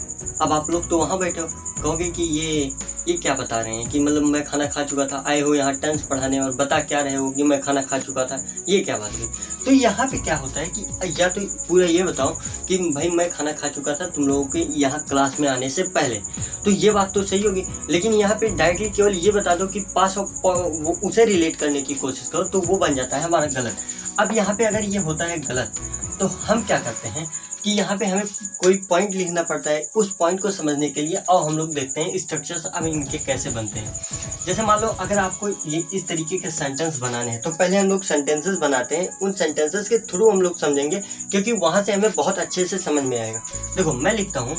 अब आप लोग तो वहाँ बैठे हो, कहोगे कि ये क्या बता रहे हैं कि मतलब मैं खाना खा चुका था, आए हो यहाँ टेंस पढ़ाने और बता क्या रहे हो कि मैं खाना खा चुका था, ये क्या बात हुई। तो यहाँ पे क्या होता है कि या तो पूरा ये बताओ कि भाई मैं खाना खा चुका था तुम लोगों के यहाँ क्लास में आने से पहले, तो ये बात तो सही होगी। लेकिन यहाँ पे डायरेक्टली केवल ये बता दो कि पास वो उसे रिलेट करने की कोशिश करो, तो वो बन जाता है हमारा गलत। अब यहाँ पे अगर ये होता है गलत, तो हम क्या करते हैं कि यहाँ पे हमें कोई पॉइंट लिखना पड़ता है उस पॉइंट को समझने के लिए। और हम लोग देखते हैं स्ट्रक्चर्स अब इनके कैसे बनते हैं। जैसे मान लो अगर आपको ये इस तरीके के सेंटेंस बनाने हैं, तो पहले हम लोग सेंटेंसेस बनाते हैं, उन सेंटेंसेस के थ्रू हम लोग समझेंगे, क्योंकि वहाँ से हमें बहुत अच्छे से समझ में आएगा। देखो मैं लिखता हूँ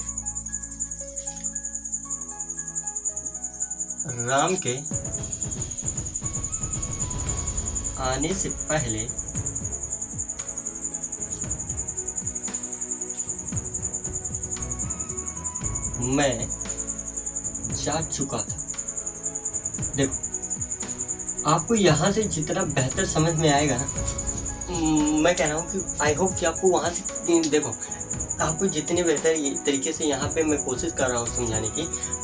राम के आने से पहले मैं जा चुका था। देखो आपको यहाँ से जितना बेहतर समझ में आएगा ना, मैं कह रहा हूँ कि आई होप कि आपको वहाँ से देखो, आपको जितने बेहतर तरीके से यहाँ पे मैं कोशिश कर रहा हूँ समझाने की,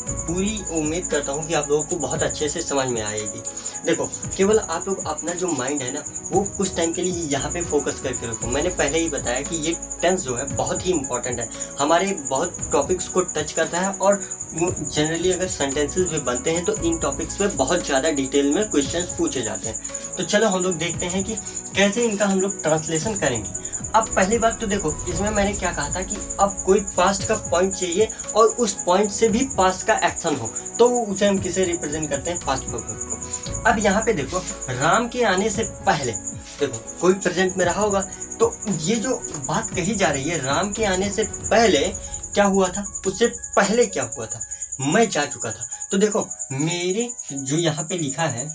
पूरी उम्मीद करता हूँ कि आप लोगों को बहुत अच्छे से समझ में आएगी। देखो, केवल आप लोग अपना जो माइंड है ना, वो कुछ टाइम के लिए यहाँ पे फोकस करके रखो। मैंने पहले ही बताया कि ये टेंस जो है बहुत ही इंपॉर्टेंट है, हमारे बहुत टॉपिक्स को टच करता है, और जनरली अगर सेंटेंसेस भी बनते हैं तो इन टॉपिक्स पे बहुत ज़्यादा डिटेल में क्वेश्चंस पूछे जाते हैं। तो चलो हम लोग देखते हैं कि कैसे इनका हम लोग ट्रांसलेशन करेंगे। अब पहली बात तो देखो, इसमें मैंने क्या कहा था कि अब कोई पास्ट का पॉइंट चाहिए और उस पॉइंट से भी पास्ट का एक्शन हो, तो उसे हम किसे रिप्रेजेंट करते हैं, पास्ट परफेक्ट को। अब यहाँ पे देखो, राम के आने से पहले देखो कोई प्रेजेंट में रहा होगा, तो ये जो बात कही जा रही है, राम के आने से पहले क्या हुआ था, उससे पहले क्या हुआ था, मैं जा चुका था। तो देखो मेरे जो यहाँ पे लिखा है,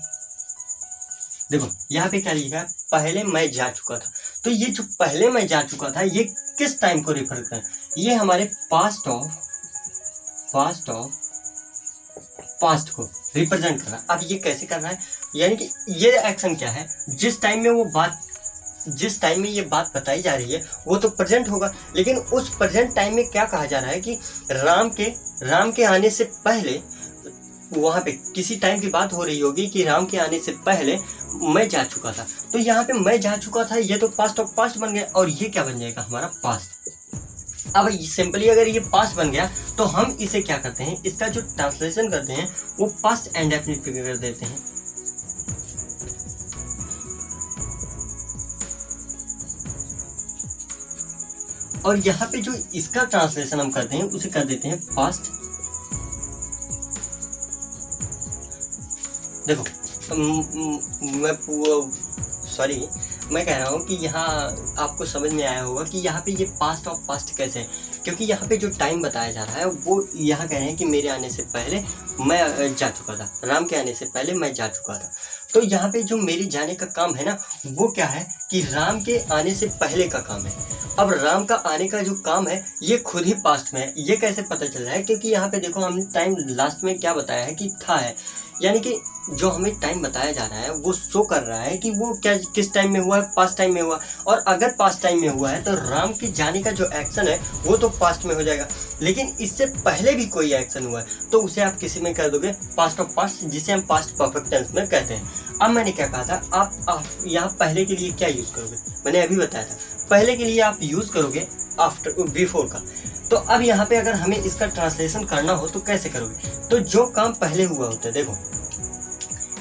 देखो यहाँ पे क्या लिखा है, पहले मैं जा चुका था। तो ये जो पहले मैं जा चुका था, ये किस टाइम को रिफर कर, ये हमारे पास्ट ऑफ पास्ट को रिप्रेजेंट कर रहा है। अब ये कैसे कर रहा है, यानी कि ये एक्शन क्या है, जिस टाइम में ये बात बताई जा रही है वो तो प्रेजेंट होगा, लेकिन उस प्रेजेंट टाइम में क्या कहा जा रहा है कि राम के आने से पहले, वहाँ पे किसी टाइम की बात हो रही होगी कि राम के आने से पहले मैं जा चुका था। तो यहाँ पे मैं जा चुका था, ये तो पास्ट ऑफ पास्ट बन गया, और ये क्या बन जाएगा, हमारा पास्ट। अब सिंपली अगर ये पास्ट बन गया तो हम इसे क्या करते हैं, इसका जो ट्रांसलेशन करते हैं वो पास्ट इंडेफिनिट पे कर देते हैं। और यहाँ पे जो इसका ट्रांसलेशन हम करते हैं उसे कर देते हैं पास्ट। देखो मैं कह रहा हूँ कि यहाँ आपको समझ में आया होगा कि यहाँ पे ये पास्ट ऑफ पास्ट कैसे है, क्योंकि यहाँ पे जो टाइम बताया जा रहा है वो यहाँ कह रहे हैं कि मेरे आने से पहले मैं जा चुका था, राम के आने से पहले मैं जा चुका था। तो यहाँ पे जो मेरे जाने का काम है ना, वो क्या है कि राम के आने से पहले का काम है। अब राम का आने का जो काम है ये खुद ही पास्ट में है। ये कैसे पता चल रहा है, क्योंकि यहाँ पे देखो हमने टाइम लास्ट में क्या बताया है कि था है, यानी कि जो हमें टाइम बताया जा रहा है वो शो कर रहा है कि वो क्या किस टाइम में हुआ है, पास्ट टाइम में हुआ। और अगर पास्ट टाइम में हुआ है तो राम के जाने का जो एक्शन है वो तो पास्ट में हो जाएगा, लेकिन इससे पहले भी कोई एक्शन हुआ है तो उसे आप किसी में कर दोगे, पास्ट ऑफ पास्ट, जिसे हम पास्ट परफेक्ट टेंस में कहते हैं। अब मैंने क्या कहा था, आप यहाँ पहले के लिए क्या यूज़ करोगे, मैंने अभी बताया था, पहले के लिए आप यूज़ करोगे आफ्टर बिफोर का। तो अब यहाँ पे अगर हमें इसका ट्रांसलेशन करना हो तो कैसे करोगे, तो जो काम पहले हुआ होता है, देखो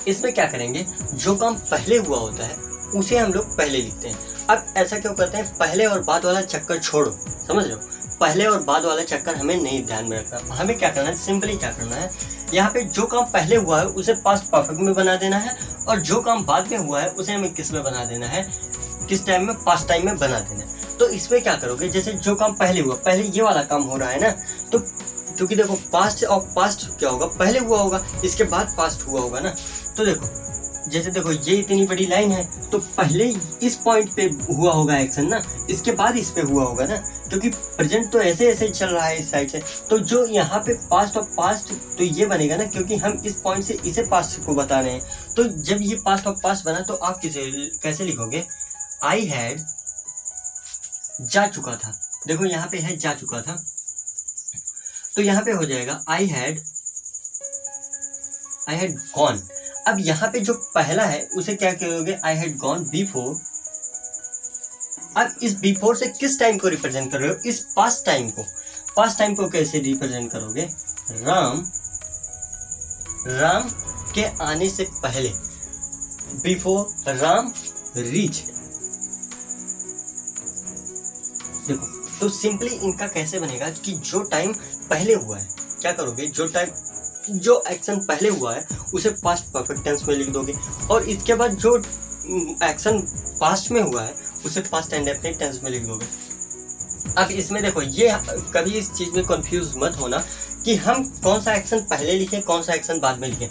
इसमें क्या करेंगे, जो काम पहले हुआ होता है उसे हम लोग पहले लिखते हैं। अब ऐसा क्यों करते हैं, पहले और बाद वाला चक्कर छोड़ो, समझ रहे हो, पहले और बाद वाला चक्कर हमें नहीं ध्यान में रखना। हमें क्या करना है, सिंपली क्या करना है, यहाँ पे जो काम पहले हुआ है उसे पास्ट परफेक्ट में बना देना है, और जो काम बाद में हुआ है उसे हमें किस में बना देना है, किस टाइम में, पास्ट टाइम में बना देना है। तो इसमें क्या करोगे, जैसे जो काम पहले हुआ, पहले ये वाला काम हो रहा है ना, तो क्योंकि देखो पास्ट ऑफ पास्ट क्या होगा, पहले हुआ होगा, इसके बाद पास्ट हुआ होगा ना। तो देखो जैसे देखो ये इतनी बड़ी लाइन है तो पहले इस पॉइंट पे हुआ होगा एक्शन ना, इसके बाद इस पे हुआ होगा ना, क्योंकि प्रेजेंट तो ऐसे ऐसे चल रहा है इस साइड से। तो जो यहाँ पे पास्ट ऑफ पास्ट तो ये बनेगा ना, क्योंकि हम इस पॉइंट से इसे पास्ट को बता रहे हैं। तो जब ये पास्ट ऑफ पास्ट बना तो आप कैसे लिखोगे, आई हैड जा चुका था, देखो यहाँ पे है जा चुका था, तो यहाँ पे हो जाएगा आई हैड गॉन। अब यहाँ पे जो पहला है उसे क्या करोगे, आई हैड गॉन बिफोर। अब इस बिफोर से किस टाइम को रिप्रेजेंट कर रहे हो, इस पास्ट टाइम को। पास्ट टाइम को कैसे रिप्रेजेंट करोगे, राम के आने से पहले, बिफोर राम रीच। देखो तो सिंपली इनका कैसे बनेगा कि जो टाइम पहले हुआ है, क्या करोगे, जो एक्शन पहले हुआ है उसे पास्ट परफेक्ट टेंस में लिख दोगे, और इसके बाद जो एक्शन पास्ट में हुआ है उसे पास्ट इंडेफिनिट टेंस में लिख दोगे। अब इसमें देखो, ये कभी इस चीज़ में कंफ्यूज मत होना कि हम कौन सा एक्शन पहले लिखें, कौन सा एक्शन बाद में लिखें।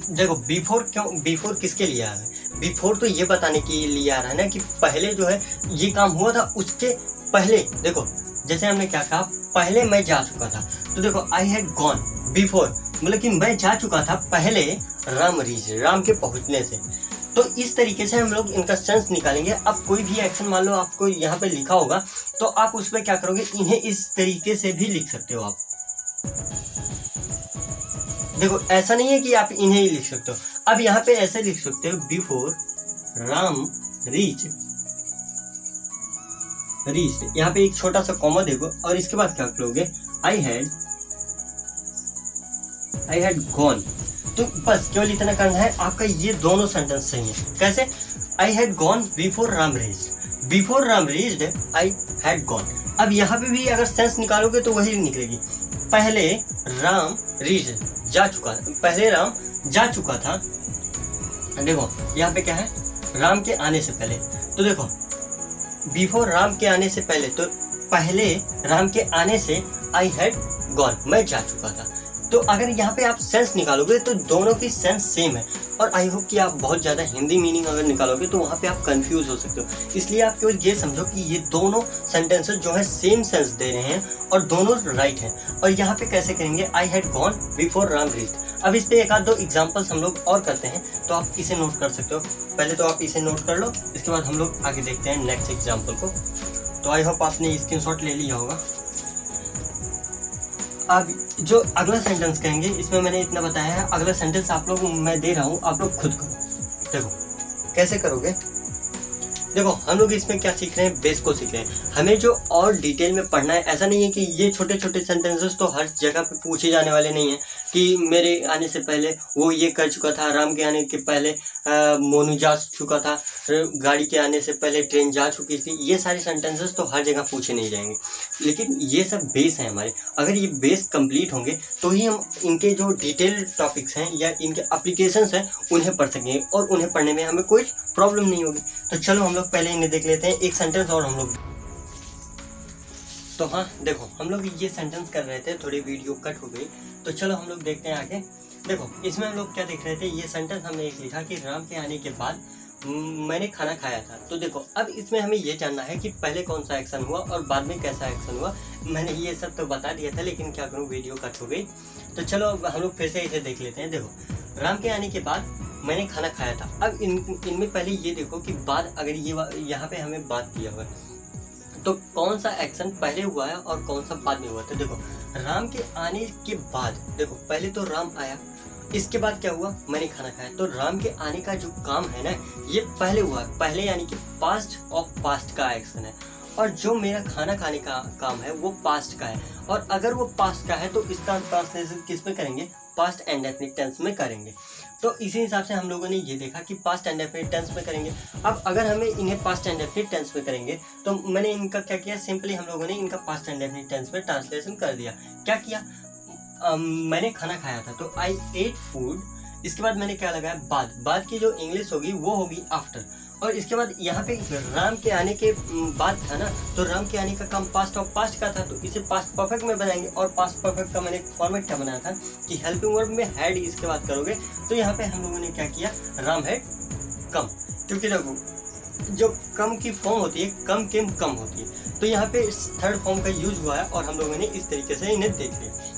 देखो बिफोर क्यों, बिफोर किसके लिए आ रहा है, बिफोर तो ये बताने के लिए आ रहा है ना कि पहले जो है ये काम हुआ था, उसके पहले देखो जैसे हमने क्या कहा, पहले मैं जा चुका था, तो देखो आई हैड गॉन बिफोर, मतलब कि मैं जा चुका था पहले राम रीच, राम के पहुंचने से। तो इस तरीके से हम लोग इनका सेंस निकालेंगे। अब कोई भी एक्शन मान लो आपको यहाँ पे लिखा होगा तो आप उसमें क्या करोगे, इन्हें इस तरीके से भी लिख सकते हो आप। देखो ऐसा नहीं है कि आप इन्हें ही लिख सकते हो, अब यहाँ पे ऐसे लिख सकते हो, बिफोर राम रीच, यहाँ पे एक छोटा सा कॉमा देखो और इसके बाद क्या करोगे, आई हैड गॉन। तो बस केवल इतना करना है, आपका ये दोनों सेंटेंस सही है। कैसे, आई had gone before Ram reached, before Ram reached I had gone. अब यहाँ पे भी अगर सेंस निकालोगे तो वही निकलेगी, पहले राम रीच्ड, जा चुका, पहले राम जा चुका था। देखो यहाँ पे क्या है, राम के आने से पहले, तो देखो बिफोर राम के आने से पहले, तो पहले राम के आने से आई हैड गॉन, मैं जा चुका था। तो अगर यहाँ पे आप सेंस निकालोगे तो दोनों की सेंस सेम है। और आई होप कि आप बहुत ज़्यादा हिंदी मीनिंग अगर निकालोगे तो वहाँ पे आप कंफ्यूज हो सकते हो, इसलिए आप केवल ये समझो कि ये दोनों सेंटेंसेस जो है सेम सेंस दे रहे हैं और दोनों राइट हैं। और यहाँ पे कैसे करेंगे, आई had gone before Ram reached. अब इस पे एक आध दो एग्जाम्पल्स हम लोग और करते हैं, तो आप इसे नोट कर सकते हो। पहले तो आप इसे नोट कर लो, इसके बाद हम लोग आगे देखते हैं नेक्स्ट एग्जाम्पल को। तो आई होप आपने स्क्रीनशॉट ले लिया होगा। अब जो अगला सेंटेंस कहेंगे, इसमें मैंने इतना बताया है, अगला सेंटेंस आप लोग मैं दे रहा हूँ, आप लोग खुद करो। देखो कैसे करोगे, देखो हम लोग इसमें क्या सीख रहे हैं, बेस को सीख रहे हैं। हमें जो और डिटेल में पढ़ना है, ऐसा नहीं है कि ये छोटे छोटे सेंटेंसेस तो हर जगह पे पूछे जाने वाले नहीं हैं कि मेरे आने से पहले वो ये कर चुका था, राम के आने के पहले मोनू जा चुका था, गाड़ी के आने से पहले ट्रेन जा चुकी थी। ये सारे सेंटेंसेस तो हर जगह पूछे नहीं जाएंगे, लेकिन ये सब बेस हैं हमारे। अगर ये बेस कंप्लीट होंगे तो ही हम इनके जो डिटेल टॉपिक्स हैं या इनके एप्लीकेशंस हैं उन्हें पढ़ सकेंगे, और उन्हें पढ़ने में हमें कोई प्रॉब्लम नहीं होगी। तो चलो हम लोग पहले इन्हें देख लेते हैं, एक सेंटेंस और हम लोग। तो हाँ देखो, हम लोग ये सेंटेंस कर रहे थे, थोड़ी वीडियो कट हो गई, तो चलो हम लोग देखते हैं आगे। देखो इसमें हम लोग क्या देख रहे थे, ये सेंटेंस हमने एक लिखा कि राम के आने के बाद मैंने खाना खाया था। तो देखो अब इसमें हमें ये जानना है कि पहले कौन सा एक्शन हुआ और बाद में कैसा एक्शन हुआ। मैंने ये सब तो बता दिया था, लेकिन क्या करूँ, वीडियो कट हो गई। तो चलो हम लोग फिर से इसे देख लेते हैं। देखो राम के आने के बाद मैंने खाना खाया था। अब इनमें पहले ये देखो कि बाद, अगर ये यहाँ पे हमें बात दिया हुआ है तो कौन सा एक्शन पहले हुआ है और कौन सा बाद में हुआ। तो देखो राम के आने के बाद, देखो पहले तो राम आया, इसके बाद क्या हुआ, मैंने खाना खाया। तो राम के आने का जो काम है ना, ये पहले हुआ, पहले यानी कि पास्ट ऑफ पास्ट का एक्शन है। और जो मेरा खाना खाने का काम है वो पास्ट का है, और अगर वो पास्ट का है तो इसका ट्रांसलेशन किस में करेंगे, पास्ट इंडेफिनिट टेंस में करेंगे। तो इसी हिसाब से हम लोगों ने ये देखा कि पास्ट इंडेफिनिट टेंस में करेंगे। अब अगर हमें इन्हें पास्ट इंडेफिनिट टेंस में करेंगे तो मैंने इनका क्या किया, सिंपली हम लोगों ने इनका पास्ट इंडेफिनिट टेंस में ट्रांसलेशन कर दिया। क्या किया, मैंने खाना खाया था, तो आई एट फूड। इसके बाद मैंने क्या लगाया, बाद की जो इंग्लिश होगी वो होगी आफ्टर। और इसके बाद यहाँ पे राम के आने के बाद था ना, तो राम के आने का काम पास्ट ऑफ पास्ट का था, तो इसे पास्ट परफेक्ट में बनाएंगे। और पास्ट परफेक्ट का मैंने फॉर्मेट क्या बनाया था कि हेल्पिंग वर्ब में हैड इसके बाद करोगे। तो यहाँ पे हम लोगों ने क्या किया, राम हैड कम, क्योंकि देखो जो कम की फॉर्म होती है, कम केम कम होती है, तो यहाँ पे थर्ड फॉर्म का यूज हुआ है और हम लोगों ने इस तरीके से इन्हें देख लिया।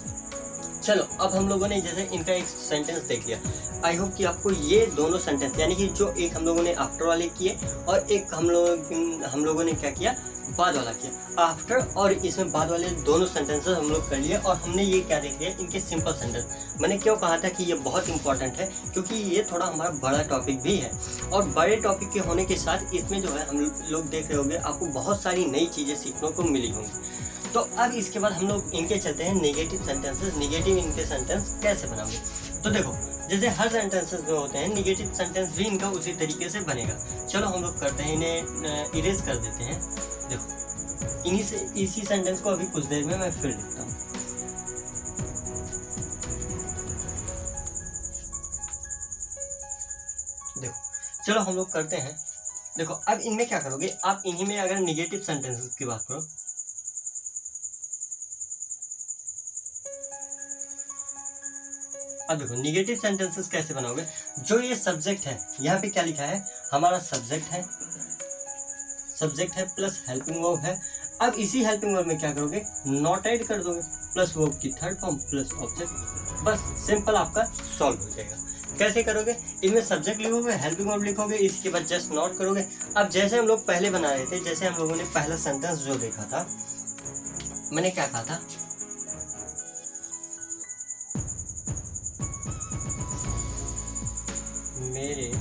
चलो अब हम लोगों ने जैसे इनका एक सेंटेंस देख लिया। आई होप कि आपको ये दोनों सेंटेंस, यानी कि जो एक हम लोगों ने आफ्टर वाले किए और एक हम लोगों ने क्या किया, बाद वाला किया। आफ्टर और इसमें बाद वाले दोनों सेंटेंसेस हम लोग कर लिए। और हमने ये क्या देख लिया, इनके सिंपल सेंटेंस। मैंने क्यों कहा था कि ये बहुत इंपॉर्टेंट है, क्योंकि ये थोड़ा हमारा बड़ा टॉपिक भी है, और बड़े टॉपिक के होने के साथ इसमें जो है हम लोग देख रहे होंगे आपको बहुत सारी नई चीज़ें सीखने को मिली होंगी। तो अब इसके बाद हम लोग इनके चलते हैं नेगेटिव सेंटेंसेस। नेगेटिव इनके सेंटेंस कैसे बनाओगे, तो देखो जैसे हर सेंटेंसेस में होते हैं, नेगेटिव सेंटेंस भी इनका उसी तरीके से बनेगा। चलो हम लोग करते हैं, इन्हें इरेज कर देते हैं। देखो इसी सेंटेंस को अभी कुछ देर में मैं फिर लिखता हूँ। देखो चलो हम लोग करते हैं। देखो अब इनमें क्या करोगे, आप इन्हीं में अगर नेगेटिव सेंटेंसेस की बात करो, अब देखो निगेटिव सेंटेंसेस कैसे बनाओगे। जो ये सब्जेक्ट है, यहाँ पे क्या लिखा है, हमारा सब्जेक्ट है प्लस हेल्पिंग वर्ब है। अब इसी हेल्पिंग वर्ब में क्या करोगे, नॉट ऐड कर दोगे, प्लस वर्ब की थर्ड फॉर्म प्लस ऑब्जेक्ट। बस सिंपल आपका सॉल्व हो जाएगा। कैसे करोगे, इनमें सब्जेक्ट लिखोगे, हेल्पिंग वर्ब लिखोगे, इसी के बाद जस्ट नोट करोगे। अब जैसे हम लोग पहले बना रहे थे, जैसे हम लोगों ने पहला सेंटेंस जो देखा था, मैंने क्या कहा था, मेरे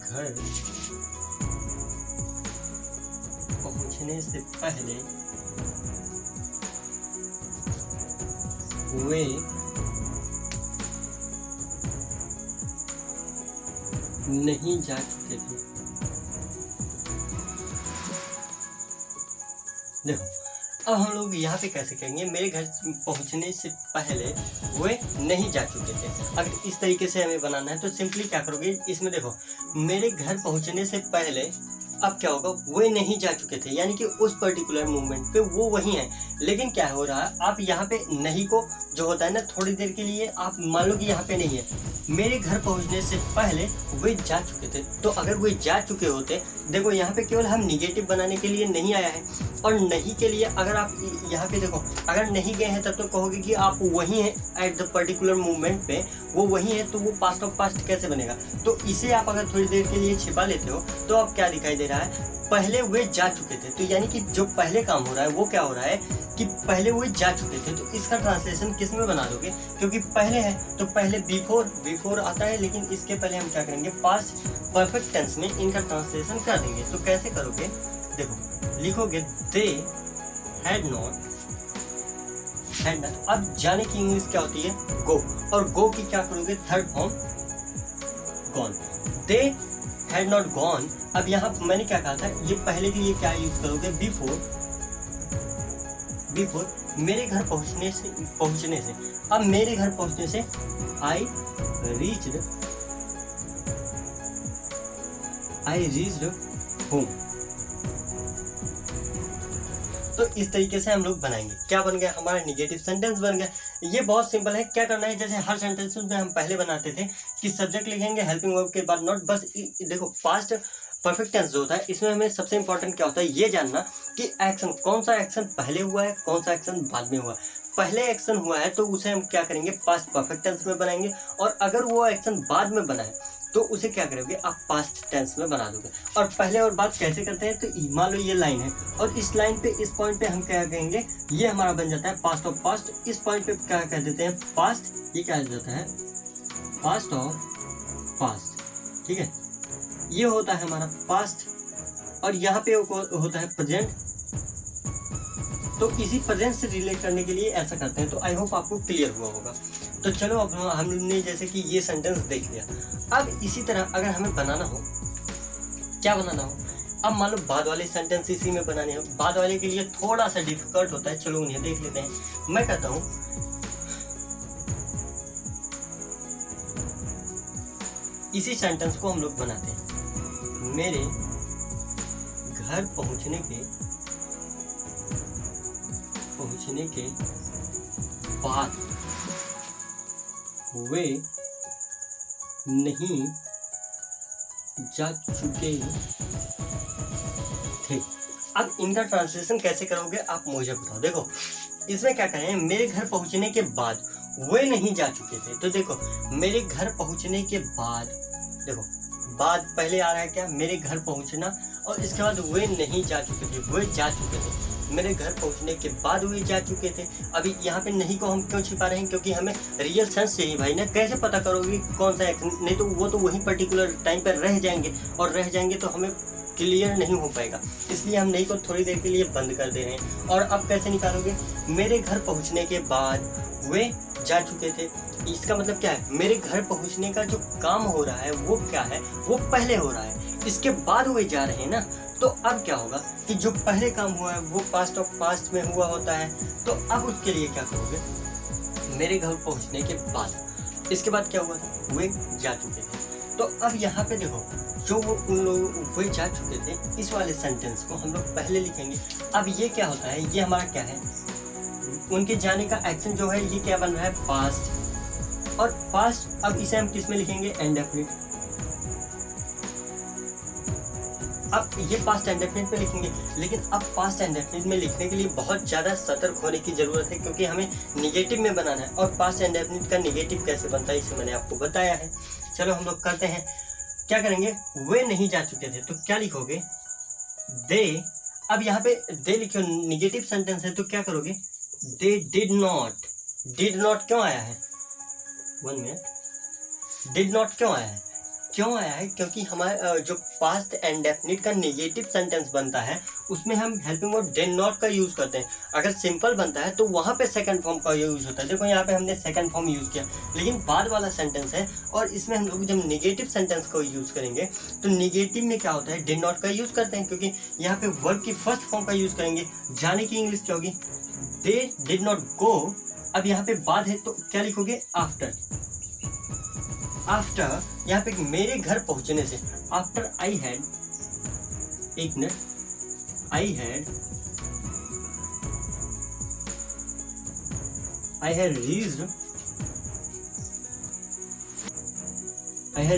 घर पहुंचने से पहले वे नहीं जा चुके थे। देखो अब हम लोग यहाँ पे कैसे कहेंगे, मेरे घर पहुँचने से पहले वे नहीं जा चुके थे। अगर इस तरीके से हमें बनाना है तो सिंपली क्या करोगे, इसमें देखो मेरे घर पहुँचने से पहले, अब क्या होगा, वे नहीं जा चुके थे, यानी कि उस पर्टिकुलर मोमेंट पे वो वही है। लेकिन क्या हो रहा है, आप यहाँ पे नहीं को जो होता है ना, थोड़ी देर के लिए आप मान लो कि यहाँ पे नहीं है, मेरे घर पहुँचने से पहले वे जा चुके थे। तो अगर वे जा चुके होते, देखो यहाँ पे केवल हम निगेटिव बनाने के लिए नहीं आया है, और नहीं के लिए अगर आप यहाँ पे देखो, अगर नहीं गए हैं तब तो कहोगे कि आप वही हैं एट द पर्टिकुलर मोमेंट पे, वो वही है, तो वो पास्ट ऑफ पास्ट कैसे बनेगा। तो इसे आप अगर थोड़ी देर के लिए छिपा लेते हो तो अब क्या दिखाई दे रहा है, पहले वे जा चुके थे। तो यानी कि जो पहले काम हो रहा है वो क्या हो रहा है कि पहले वे जा चुके थे। तो इसका ट्रांसलेशन किस में बना दोगे, क्योंकि पहले है तो पहले बिफोर आता है, लेकिन इसके पहले हम क्या करेंगे, पास्ट परफेक्ट टेंस में इनका ट्रांसलेशन कर देंगे। तो कैसे करोगे, देखो लिखोगे दे हैड नॉट। अब जाने की इंग्लिश क्या होती है, गो, और गो की क्या करोगे, third form gone. They had not gone. अब यहाँ मैंने क्या कहा था, ये पहले के लिए क्या यूज करोगे, बिफोर मेरे घर पहुंचने से। अब मेरे घर पहुंचने से आई रीच्ड होम। तो इस तरीके से हम लोग बनाएंगे, क्या बन गया, हमारा निगेटिव सेंटेंस बन गया। ये बहुत सिंपल है। क्या करना है, जैसे हर सेंटेंस में हम पहले बनाते थे कि सब्जेक्ट लिखेंगे, हेल्पिंग वर्ब के बाद नॉट। बस देखो पास्ट परफेक्ट टेंस जो होता है, इसमें हमें सबसे इंपॉर्टेंट क्या होता है, ये जानना कि एक्शन, कौन सा एक्शन पहले हुआ है, कौन सा एक्शन बाद में हुआ है। पहले एक्शन हुआ है तो उसे हम क्या करेंगे, पास्ट परफेक्ट टेंस में बनाएंगे, और अगर वो एक्शन बाद में बना है तो उसे क्या करोगे, आप पास्ट टेंस में बना दोगे। और पहले और बाद कैसे करते हैं, तो मान लो ये लाइन है, और इस लाइन पे, इस पॉइंट पे हम क्या कहेंगे, ये हमारा बन जाता है पास्ट ऑफ पास्ट। इस पॉइंट पे क्या कह देते हैं, पास्ट, ये क्या हो जाता है, पास्ट ऑफ पास्ट। ठीक है, ये होता है हमारा पास्ट, और यहाँ पे होता है प्रेजेंट। तो इसी प्रेजेंट से रिलेट करने के लिए ऐसा करते हैं। तो आई होप आपको क्लियर हुआ होगा। तो चलो अब हमने जैसे कि ये सेंटेंस देख लिया। अब इसी तरह अगर हमें बनाना हो, क्या बनाना हो, अब मान लो बाद वाले सेंटेंस इसी में बनाने हो। बाद वाले के लिए थोड़ा सा डिफिकल्ट होता है, चलो उन्हें देख लेते हैं। मैं कहता हूँ इसी सेंटेंस को हम लोग बनाते हैं, मेरे घर पहुंचने के बाद वे नहीं जा चुके थे। अब इनका ट्रांसलेशन कैसे करोगे, आप मुझे बताओ। देखो इसमें क्या कहें, मेरे घर पहुंचने के बाद वे नहीं जा चुके थे। तो देखो मेरे घर पहुंचने के बाद, देखो बाद पहले आ रहा है क्या, मेरे घर पहुंचना, और इसके बाद वे नहीं जा चुके थे, वे जा चुके थे। मेरे घर पहुंचने के बाद वे जा चुके थे। अभी यहाँ पे नहीं को हम क्यों छिपा रहे हैं, क्योंकि हमें रियल सेंस चाहिए भाई ना। कैसे पता करोगे कौन सा एक्शन, नहीं तो वो तो वही पर्टिकुलर टाइम पर रह जाएंगे, और रह जाएंगे तो हमें क्लियर नहीं हो पाएगा। इसलिए हम नहीं को थोड़ी देर के लिए बंद कर दे रहे हैं। और अब कैसे निकालोगे, मेरे घर पहुँचने के बाद वे जा चुके थे। इसका मतलब क्या है, मेरे घर पहुँचने का जो काम हो रहा है वो क्या है, वो पहले हो रहा है, इसके बाद वे जा रहे हैं ना। तो अब क्या होगा कि जो पहले काम हुआ है वो पास्ट ऑफ पास्ट में हुआ होता है। तो अब उसके लिए क्या करोगे, मेरे घर पहुंचने के बाद, इसके बाद क्या हुआ था, वे जा चुके थे। तो अब यहाँ पे देखो, जो वो उन लोग वे जा चुके थे, इस वाले सेंटेंस को हम लोग पहले लिखेंगे। अब ये क्या होता है, ये हमारा क्या है, उनके जाने का एक्शन जो है, ये क्या बन रहा है, पास्ट। और पास्ट, अब इसे हम किस में लिखेंगे, इंडेफिनिट। अब ये पास्ट इंडेफिनिट में लिखेंगे, लेकिन अब पास्ट इंडेफिनिट में लिखने के लिए बहुत ज़्यादा सतर्क होने की ज़रूरत है, क्योंकि हमें निगेटिव में बनाना है। और पास्ट इंडेफिनिट का निगेटिव कैसे बनता है इसे मैंने आपको बताया है। चलो हम लोग करते हैं, क्या करेंगे, वे नहीं जा चुके थे, तो क्या लिखोगे, दे। अब यहाँ पे दे लिखो, निगेटिव सेंटेंस है, तो क्या करोगे, they did not. Did not क्यों आया है, 1 मिनट, डिड नॉट क्यों आया है, क्यों आया है, क्योंकि हमारा जो पास्ट इंडेफिनिट का नेगेटिव सेंटेंस बनता है उसमें हम हेल्पिंग वर्ब डिड नॉट का यूज़ करते हैं। अगर सिंपल बनता है तो वहाँ पे सेकंड फॉर्म का यूज़ होता है। देखो यहाँ पे हमने सेकंड फॉर्म यूज़ किया, लेकिन बाद वाला सेंटेंस है और इसमें हम लोग जब नेगेटिव सेंटेंस को यूज़ करेंगे तो नेगेटिव में क्या होता है, डिड नॉट का यूज़ करते हैं, क्योंकि यहाँ पे वर्ब की फर्स्ट फॉर्म का यूज़ करेंगे। जाने की इंग्लिश क्या होगी, दे डिड नॉट गो। अब यहाँ पे बाद है तो क्या लिखोगे, आफ्टर। आफ्टर यहाँ पे मेरे घर पहुंचने से, आफ्टर आई हैड, एक minute, I had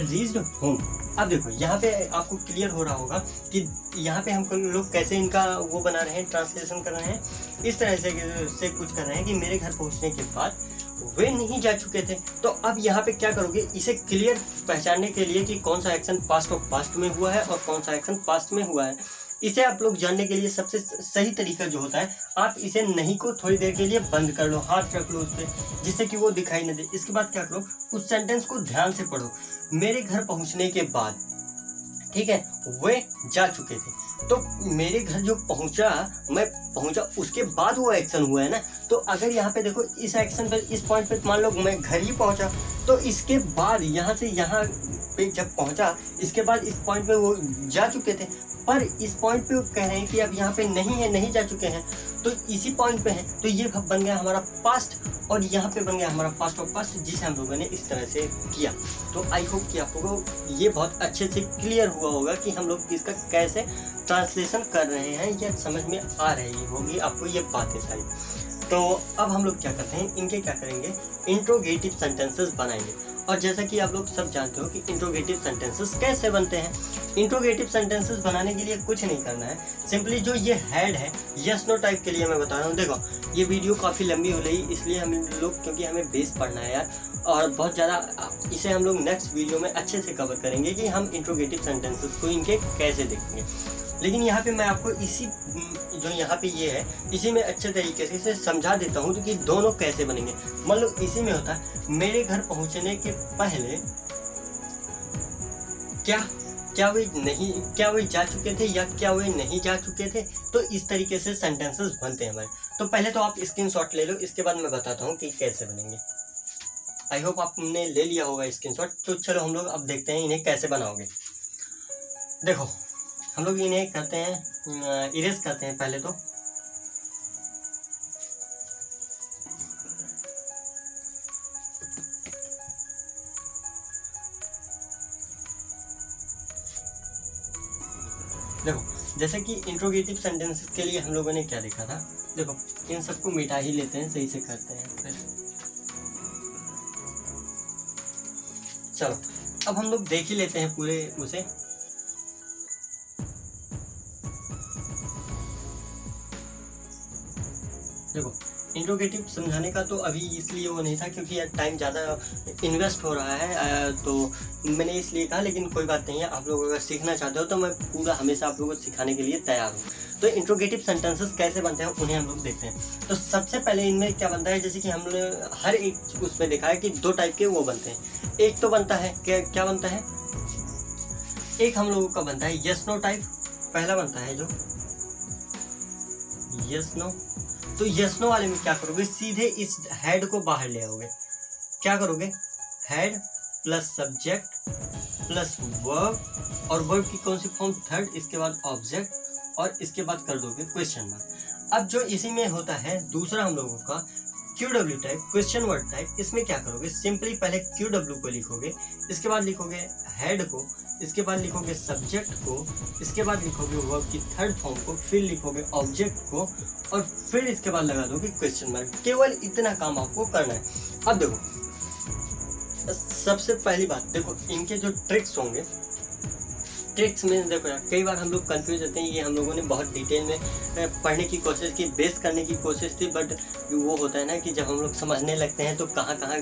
reached home. अब देखो यहाँ पे आपको क्लियर हो रहा होगा कि यहाँ पे हम लोग कैसे इनका वो बना रहे हैं, ट्रांसलेशन कर रहे हैं। इस तरह से कुछ कर रहे हैं कि मेरे घर पहुंचने के बाद वे नहीं जा चुके थे। तो अब यहाँ पे क्या करोगे, इसे क्लियर पहचानने के लिए कि कौन सा एक्शन पास्ट ऑफ पास्ट में हुआ है और कौन सा एक्शन पास्ट में हुआ है, इसे आप लोग जानने के लिए सबसे सही तरीका जो होता है, आप इसे नहीं को थोड़ी देर के लिए बंद कर लो, हाथ रख लो उस पर, जिससे कि वो दिखाई न दे। इसके बाद क्या करो, उस सेंटेंस को ध्यान से पढ़ो, मेरे घर पहुँचने के बाद, ठीक है, वे जा चुके थे। तो मेरे घर जो पहुंचा, मैं पहुंचा, उसके बाद वो एक्शन हुआ है ना। तो अगर यहाँ पे देखो, इस एक्शन पर, इस पॉइंट पे मान लो मैं घर ही पहुंचा, तो इसके बाद यहाँ से यहाँ पे जब पहुंचा, इसके बाद इस पॉइंट पे वो जा चुके थे, पर इस पॉइंट पे वो कह रहे हैं कि अब यहाँ पे नहीं है, नहीं जा चुके हैं, तो इसी पॉइंट पे है, तो ये बन गया हमारा पास्ट और यहाँ पे बन गया हमारा पास्ट ऑफ पास्ट, जिसे हम लोगों ने इस तरह से किया। तो आई होप कि आप लोगों को ये बहुत अच्छे से क्लियर हुआ होगा कि हम लोग इसका कैसे ट्रांसलेशन कर रहे हैं, या समझ में आ रही होगी आपको ये बातें सारी। तो अब हम लोग क्या करते हैं, इनके क्या करेंगे, इंट्रोगेटिव सेंटेंसेस बनाएंगे। और जैसा कि आप लोग सब जानते हो कि इंट्रोगेटिव सेंटेंसेस कैसे बनते हैं। इंट्रोगेटिव सेंटेंसेस बनाने के लिए कुछ नहीं करना है, सिंपली जो ये हेड है, यस नो टाइप के लिए मैं बता रहा हूँ। देखो ये वीडियो काफ़ी लंबी हो रही, इसलिए हम लोग, क्योंकि हमें बेस पढ़ना है यार, और बहुत ज़्यादा इसे हम लोग नेक्स्ट वीडियो में अच्छे से कवर करेंगे कि हम इंट्रोगेटिव सेंटेंसेस को इनके कैसे देखेंगे। लेकिन यहाँ पे मैं आपको इसी जो यहाँ पे ये है, इसी में अच्छे तरीके से समझा देता हूँ कि दोनों कैसे बनेंगे। मान लो इसी में होता है, मेरे घर पहुँचने के पहले क्या वे जा चुके थे या क्या वे नहीं जा चुके थे। तो इस तरीके से सेंटेंसेस बनते हैं हमारे। तो पहले तो आप स्क्रीनशॉट ले लो, इसके बाद मैं बताता हूँ कि कैसे बनेंगे। आई होप आपने ले लिया होगा स्क्रीनशॉट। तो चलो हम लोग अब देखते हैं इन्हें कैसे बनाओगे। देखो हम लोग इन्हें करते हैं, इरेज करते हैं पहले तो। देखो जैसे कि इंट्रोगेटिव सेंटेंसेस के लिए हम लोगों ने क्या देखा था, देखो इन सबको मिटा ही लेते हैं, सही से करते हैं फिर। चलो अब हम लोग देख ही लेते हैं पूरे उसे। देखो इंट्रोगेटिव समझाने का तो अभी इसलिए वो नहीं था क्योंकि यार टाइम ज़्यादा इन्वेस्ट हो रहा है, तो मैंने इसलिए कहा। लेकिन कोई बात नहीं है, आप लोग अगर सीखना चाहते हो तो मैं पूरा हमेशा आप लोगों को सिखाने के लिए तैयार हूँ। तो इंट्रोगेटिव सेंटेंसेस कैसे बनते हैं उन्हें हम लोग देखते हैं। तो सबसे पहले इनमें क्या बनता है, जैसे कि हमने हर एक उसमें देखा है कि दो टाइप के वो बनते हैं। एक तो बनता है क्या बनता है, एक हम लोगों का बनता है यस नो टाइप। पहला बनता है जो यस नो। तो यस नो वाले में क्या करोगे, सीधे इस हेड को बाहर ले आओगे। क्या करोगे, head plus subject plus verb, और वर्ब की कौन सी फॉर्म, थर्ड, इसके बाद ऑब्जेक्ट, और इसके बाद कर दोगे क्वेश्चन मार्क। अब जो इसी में होता है दूसरा हम लोगों का QW type, question word type, इसमें क्या करोगे, सिंपली पहले QW को लिखोगे, इसके बाद लिखोगे हेड को, इसके बाद लिखोगे सब्जेक्ट को, इसके बाद लिखोगे वर्ब की थर्ड फॉर्म को, फिर लिखोगे ऑब्जेक्ट को, और फिर इसके बाद लगा दोगे क्वेश्चन मार्क। केवल इतना काम आपको करना है। अब देखो सबसे पहली बात देखो, इनके जो ट्रिक्स होंगे, ट्रिक्स में देखो यार, कई बार हम लोग कंफ्यूज होते हैं। ये हम लोगों ने बहुत डिटेल में पढ़ने की कोशिश की, बेस करने की कोशिश की, बट वो होता है ना कि जब हम लोग समझने लगते हैं तो कहाँ कहाँ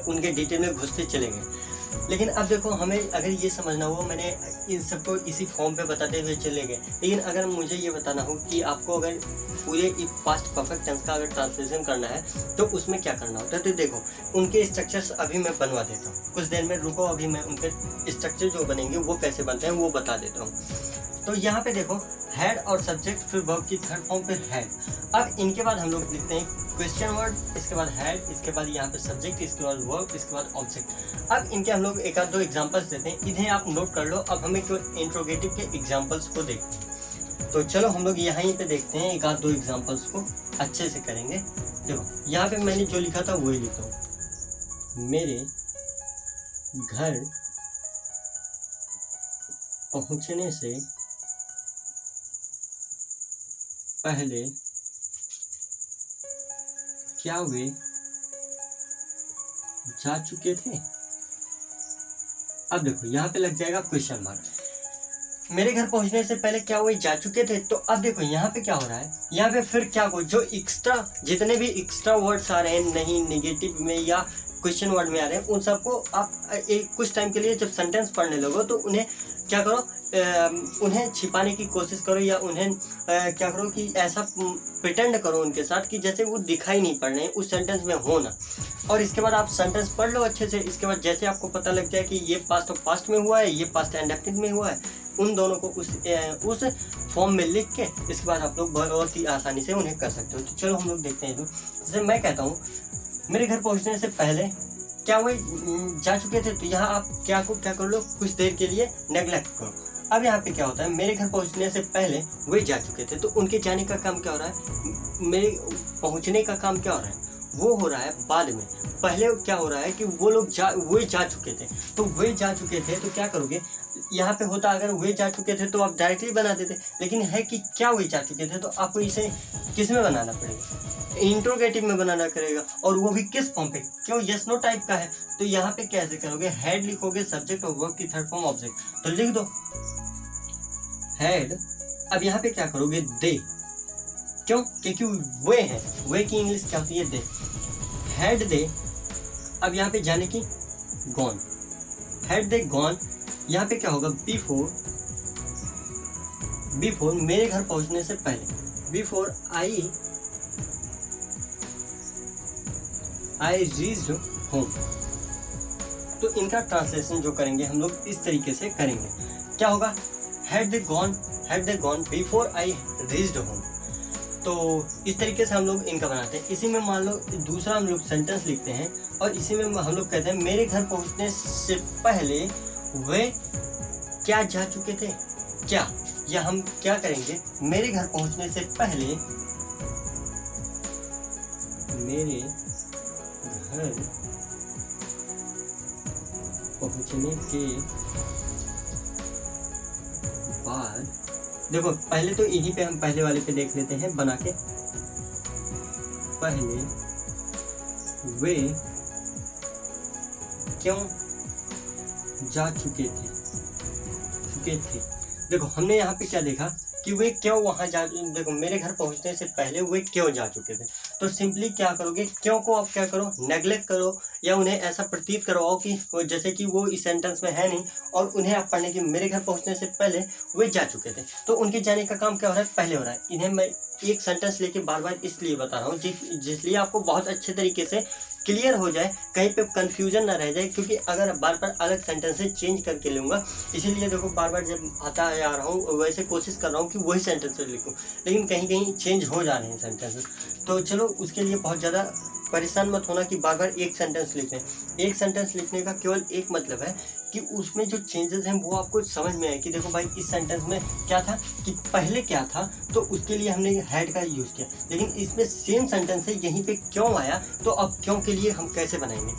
उनके डिटेल में घुसते चले गए। लेकिन अब देखो, हमें अगर ये समझना हो, मैंने इन सबको इसी फॉर्म पे बताते हुए चले गए, लेकिन अगर मुझे ये बताना हो कि आपको अगर पूरे पास्ट परफेक्ट टेंस का अगर ट्रांसलेशन करना है तो उसमें क्या करना होता है, तो देखो उनके स्ट्रक्चर्स अभी मैं बनवा देता हूँ। कुछ देर में रुको, अभी मैं उनके स्ट्रक्चर जो बनेंगे वो कैसे बनते हैं वो बता देता हूँ। तो यहाँ पे देखो, हेड और सब्जेक्ट, फिर वर्ब की थर्ड फॉर्म पे हेड। अब इनके बाद हम लोग लिखते हैं क्वेश्चन वर्ड, इसके बाद हेड, इसके बाद यहाँ पे सब्जेक्ट, इसके बाद वर्ब, इसके बाद ऑब्जेक्ट। अब इनके हम लोग एक आध दो एग्जांपल्स देते हैं, इन्हें आप नोट कर लो। अब हमें इंट्रोगेटिव के एग्जांपल्स को देखते हैं, तो चलो हम लोग यहीं पे देखते हैं, एक आध दो एग्जांपल्स को अच्छे से करेंगे। देखो यहाँ पे मैंने जो लिखा था वही लिखता हूँ। मेरे घर पहुँचने से पहले क्या वे जा चुके थे। अब देखो यहाँ पे लग जाएगा क्वेश्चन मार्क। मेरे घर पहुंचने से पहले क्या वे जा चुके थे, तो अब देखो यहाँ पे क्या हो रहा है, यहाँ पे फिर क्या को जो एक्स्ट्रा जितने भी एक्स्ट्रा वर्ड्स आ रहे हैं, नहीं नेगेटिव में या क्वेश्चन वर्ड में आ रहे हैं, उन सबको आप एक कुछ टाइम के लिए जब सेंटेंस पढ़ने लगो तो उन्हें क्या करो, उन्हें छिपाने की कोशिश करो, या उन्हें क्या करो कि ऐसा प्रिटेंड करो उनके साथ कि जैसे वो दिखाई नहीं पड़ रहे हैं, उस सेंटेंस में हो ना। और इसके बाद आप सेंटेंस पढ़ लो अच्छे से। इसके बाद जैसे आपको पता लग जाए कि ये पास्ट ऑफ पास्ट में हुआ है, ये पास्ट इंडेफिनिट में हुआ है, उन दोनों को उस फॉर्म में लिख के इसके बाद आप लोग बहुत ही आसानी से उन्हें कर सकते हो। तो चलो हम लोग देखते हैं। जैसे मैं कहता हूँ मेरे घर पहुँचने से पहले क्या वे जा चुके थे, तो यहाँ आप क्या कर लो, कुछ देर के लिए नेग्लेक्ट करो। अब यहाँ पे क्या होता है, मेरे घर पहुँचने से पहले वे जा चुके थे, तो उनके जाने का काम क्या हो रहा है, मेरे पहुँचने का काम क्या हो रहा है, वो हो रहा है बाद में। पहले क्या हो रहा है कि वे जा चुके थे, तो वे जा चुके थे, तो क्या करोगे, यहाँ पे होता अगर वे जा चुके थे तो आप डायरेक्टली बना देते, लेकिन है कि क्या वे जा चुके थे, तो आपको इसे किस में बनाना पड़ेगा, इंट्रोगेटिव में बनाना करेगा, और वो भी किस फॉर्म पे, क्यों यस नो टाइप का है। तो यहाँ पे कैसे करोगे, हेड लिखोगे, सब्जेक्ट और वर्ब की थर्ड फॉर्म ऑब्जेक्ट, तो लिख दो हेड। अब यहाँ पे क्या करोगे, दे, क्यों, क्योंकि वे है, वे की इंग्लिश क्या होती है, दे, हेड दे। अब यहाँ पे जाने की गॉन, हेड दे गॉन। यहाँ पे क्या होगा, बिफोर मेरे घर पहुंचने से पहले, बिफोर आई रीच्ड होम। तो इनका ट्रांसलेशन जो करेंगे हम लोग इस तरीके से करेंगे, क्या होगा, had they gone before I reached home. तो इस तरीके से हम लोग इनका बनाते हैं। इसी में मान लो दूसरा हम लोग सेंटेंस लिखते हैं, और इसी में हम लोग कहते हैं मेरे घर पहुंचने से पहले वे क्या जा चुके थे, क्या, या हम क्या करेंगे, मेरे घर पहुंचने से पहले मेरे घर पहुंचने के बाद, देखो पहले तो इन्हीं पे हम पहले वाले पे देख लेते हैं बना के, पहले वे क्यों जा चुके थे। देखो हमने यहाँ पे क्या देखा कि वे क्यों वहां जा, देखो मेरे घर पहुंचने से पहले वे क्यों जा चुके थे, तो सिंपली क्या करोगे, क्यों को आप क्या करो, नेग्लेक्ट करो, या उन्हें ऐसा प्रतीत करवाओ कि जैसे कि वो इस सेंटेंस में है नहीं, और उन्हें आप पढ़ने की मेरे घर पहुंचने से पहले वे जा चुके थे, तो उनके जाने का काम क्या हो रहा है, पहले हो रहा है। इन्हें मैं एक सेंटेंस लेके बार बार इसलिए बता रहा हूँ जिसलिए आपको बहुत अच्छे तरीके से क्लियर हो जाए, कहीं पे कंफ्यूजन ना रह जाए, क्योंकि अगर बार बार अलग सेंटेंसेस चेंज करके लूँगा, इसीलिए देखो बार बार जब आता है आ रहा हूँ वैसे कोशिश कर रहा हूँ कि वही सेंटेंसेस लिखूँ, लेकिन कहीं कहीं चेंज हो जा रहे हैं सेंटेंसेस। तो चलो उसके लिए बहुत ज़्यादा परेशान मत होना कि बार बार एक सेंटेंस लिखें। एक सेंटेंस लिखने का केवल एक मतलब है कि उसमें जो चेंजेस हैं वो आपको समझ में आए कि देखो भाई इस सेंटेंस में क्या था, कि पहले क्या था, तो उसके लिए हमने हैड का यूज़ किया, लेकिन इसमें सेम सेंटेंस है, यहीं पे क्यों आया, तो अब क्यों के लिए हम कैसे बनाएंगे,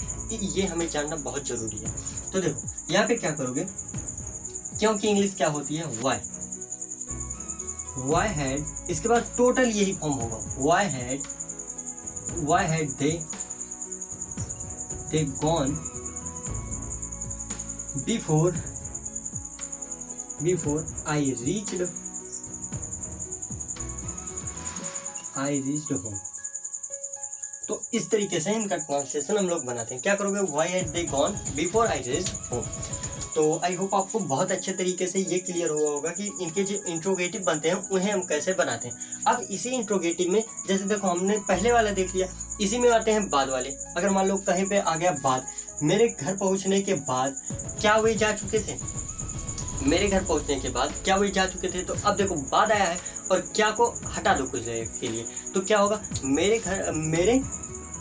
ये हमें जानना बहुत ज़रूरी है। तो देखो यहाँ पे क्या करोगे, क्यों की इंग्लिश क्या होती है, वाई हैड, इसके बाद टोटल यही फॉर्म होगा, why had they gone before I reached home. तो इस तरीके से इनका ट्रांसलेशन हम लोग बनाते हैं। क्या करोगे, why had they gone before I reached home. तो आई होप आपको बहुत अच्छे तरीके से ये क्लियर हुआ होगा कि इनके जो इंट्रोगेटिव बनते हैं उन्हें हम कैसे बनाते हैं। अब इसी इंट्रोगेटिव में जैसे देखो हमने पहले वाला देख लिया, इसी में आते हैं बाद वाले। अगर मान लो कहीं पे आ गया बाद, मेरे घर पहुंचने के बाद क्या वे जा चुके थे, मेरे घर पहुंचने के बाद क्या वे जा चुके थे। तो अब देखो बाद आया है और क्या को हटा दो कुछ देर के लिए, तो क्या होगा, मेरे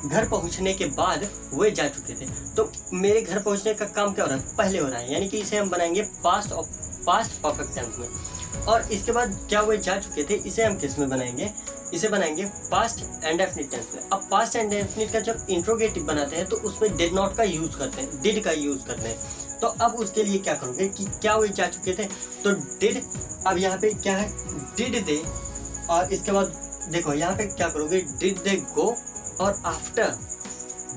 घर पहुंचने के बाद वे जा चुके थे। तो मेरे घर पहुंचने का काम क्या हो रहा है, पहले हो रहा है, यानी कि इसे हम बनाएंगे पास्ट परफेक्ट टेंस में। और इसके बाद क्या वे जा चुके थे, इसे हम किस में बनाएंगे, इसे बनाएंगे पास्ट इंडेफिनिट टेंस में। अब पास्ट इंडेफिनिट का जब इंट्रोगेटिव बनाते हैं तो उसमें डिड नॉट का यूज करते हैं, डिड का यूज करते हैं। तो अब उसके लिए क्या करोगे कि क्या वे जा चुके थे, तो डिड, अब यहाँ पे क्या है, डिड दे, और इसके बाद देखो यहाँ पे क्या करोगे, डिड दे गो, और after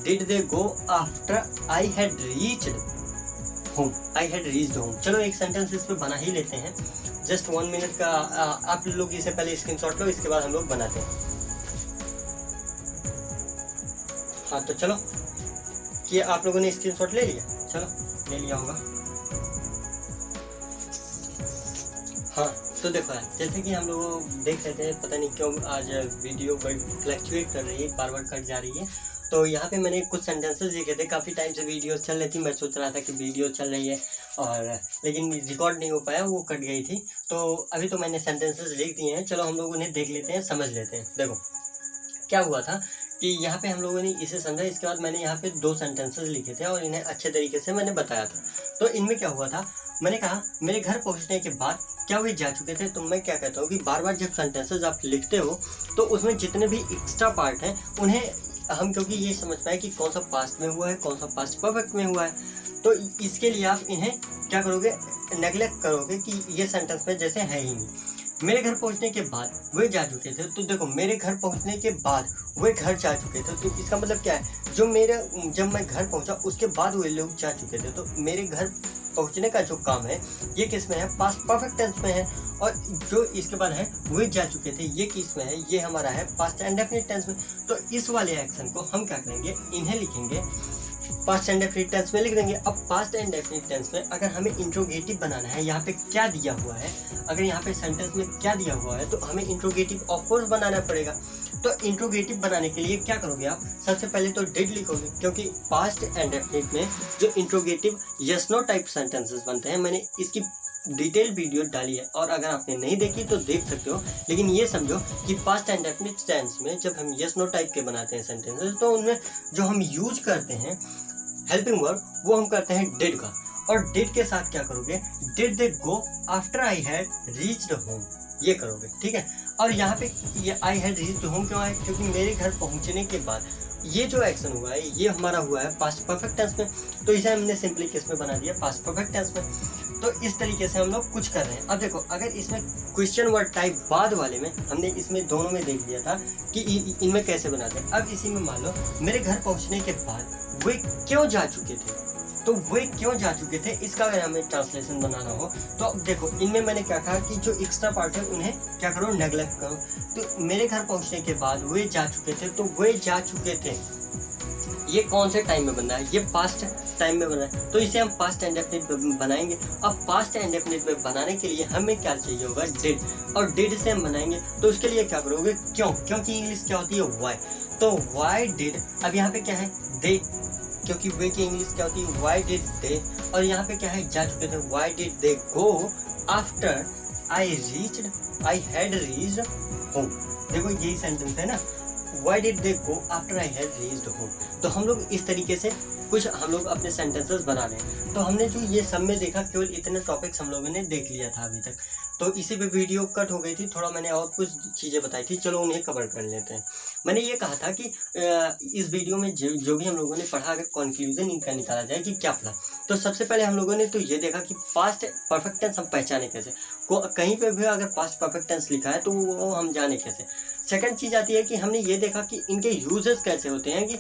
did they go after I had reached home, I had reached home. चलो एक सेंटेंस इस पे बना ही लेते हैं, जस्ट 1 मिनट का। आप लोग इसे पहले स्क्रीनशॉट लो, इसके बाद हम लोग बनाते हैं। हाँ तो चलो, कि आप लोगों ने स्क्रीनशॉट ले लिया, चलो ले लिया होगा। हाँ तो देखो यार, जैसे कि हम लोग देख रहे थे, पता नहीं क्यों आज वीडियो बड़ी फ्लक्चुएट कर रही है, बार बार कट जा रही है। तो यहाँ पे मैंने कुछ सेंटेंसेस लिखे थे, काफ़ी टाइम से वीडियो चल रही थी, मैं सोच रहा था कि वीडियो चल रही है और लेकिन रिकॉर्ड नहीं हो पाया, वो कट गई थी। तो अभी तो मैंने सेंटेंसेस लिख दिए हैं, चलो हम लोग उन्हें देख लेते हैं, समझ लेते हैं। देखो क्या हुआ था कि यहाँ पे हम लोगों ने इसे समझा, इसके बाद मैंने यहाँ पे 2 सेंटेंसेस लिखे थे और इन्हें अच्छे तरीके से मैंने बताया था। तो इनमें क्या हुआ था, मैंने कहा मेरे घर पहुँचने के बाद क्या वे जा चुके थे। तो मैं क्या कहता हूँ कि बार बार जब सेंटेंसेस आप लिखते हो तो उसमें जितने भी एक्स्ट्रा पार्ट हैं उन्हें हम, क्योंकि ये समझ पाए कि कौन सा पास्ट में हुआ है, कौन सा पास्ट परफेक्ट में हुआ है, तो इसके लिए आप इन्हें क्या करोगे, नेग्लेक्ट करोगे कि ये सेंटेंस में जैसे है ही नहीं। मेरे घर पहुंचने के बाद वे जा चुके थे, तो देखो मेरे घर पहुंचने के बाद वे घर जा चुके थे, तो इसका मतलब क्या है, जब मैं घर पहुंचा उसके बाद वे लोग जा चुके थे। तो मेरे घर पहुंचने का जो काम है ये किस में है, पास्ट परफेक्ट टेंस में है। और जो इसके बाद है वे जा चुके थे, ये किस में है, ये हमारा है पास्ट इंडेफिनिट टेंस में। तो इस वाले एक्शन को हम क्या करेंगे, इन्हें लिखेंगे पास्ट इंडेफिनिट टेंस में लिख देंगे। अब पास्ट इंडेफिनिट टेंस में अगर हमें इंट्रोगेटिव बनाना है, यहाँ पे क्या दिया हुआ है, अगर यहाँ पे सेंटेंस में क्या दिया हुआ है तो हमें इंट्रोगेटिव ऑफ कोर्स बनाना पड़ेगा। तो इंट्रोगेटिव बनाने के लिए क्या करोगे आप, सबसे पहले तो डिड लिखोगे, क्योंकि पास्ट इंडेफिनिट में जो interrogative yes no type sentences बनते हैं, मैंने इसकी डिटेल वीडियो डाली है और अगर आपने नहीं देखी तो देख सकते हो। लेकिन ये समझो कि पास्ट इंडेफिनिट टेंस में जब हम यस नो टाइप के बनाते हैं सेंटेंसेस, तो उनमें जो हम यूज करते हैं हेल्पिंग वर्ब, वो हम करते हैं डिड का। और डिड के साथ क्या करोगे, did they go after I had reached home, ये करोगे, ठीक है। और यहाँ पे ये आई हैड रीच्ड होम क्यों है, क्योंकि मेरे घर पहुँचने के बाद ये जो एक्शन हुआ है ये हमारा हुआ है पास्ट परफेक्ट टेंस में, तो इसे हमने सिंपली किस में बना दिया, पास्ट परफेक्ट टेंस में। तो इस तरीके से हम लोग कुछ कर रहे हैं। अब देखो अगर इसमें क्वेश्चन वर्ड टाइप बाद वाले में हमने इसमें दोनों में देख लिया था कि इनमें कैसे बनाते हैं। अब इसी में मान लो मेरे घर पहुंचने के बाद वे क्यों जा चुके थे, तो वे क्यों जा चुके थे, इसका अगर हमें ट्रांसलेशन बनाना हो तो अब देखो इनमें मैंने क्या कहा कि जो एक्स्ट्रा पार्ट है उन्हें क्या करो, नेग्लेक्ट करो। तो मेरे घर पहुंचने के बाद वे जा चुके थे, तो वे जा चुके थे ये कौन से टाइम में बन रहा है, ये पास्ट टाइम में बन रहा है, तो इसे हम पास्ट इंडेफिनिट बनाएंगे। अब पास्ट इंडेफिनिट में बनाने के लिए हमें क्या चाहिए होगा, डिड, और डिड से हम बनाएंगे। तो उसके लिए क्या करोगे, क्यों, क्योंकि इंग्लिश क्या होती है, वाई, तो वाई डिड, अब यहाँ पे क्या है, दे, क्योंकि वे की इंग्लिश क्या होती है, वाई डिड दे, और यहाँ पे क्या है, जा चुके थे, why did they go after I had reached home. देखो यही सेंटेंस है ना, Why did they go after I had reached home? तो हम लोग इस तरीके से कुछ हम लोग अपने सेंटेंसेस बना रहे हैं। तो हमने जो ये सब में देखा, केवल इतने टॉपिक्स हम लोगों ने देख लिया था अभी तक। तो इसी पे वीडियो कट हो गई थी, थोड़ा मैंने और कुछ चीज़ें बताई थी, चलो उन्हें कवर कर लेते हैं। मैंने ये कहा था कि इस वीडियो में जो भी हम लोगों ने पढ़ा, अगर कंक्लूजन इनका निकाला जाए कि क्या पढ़ा, तो सबसे पहले हम लोगों ने तो ये देखा कि पास्ट परफेक्ट टेंस हम पहचाने कैसे, कहीं पे भी अगर पास्ट परफेक्ट टेंस लिखा है तो वो हम जाने कैसे। सेकंड चीज़ आती है कि हमने ये देखा कि इनके यूजेस कैसे होते हैं, कि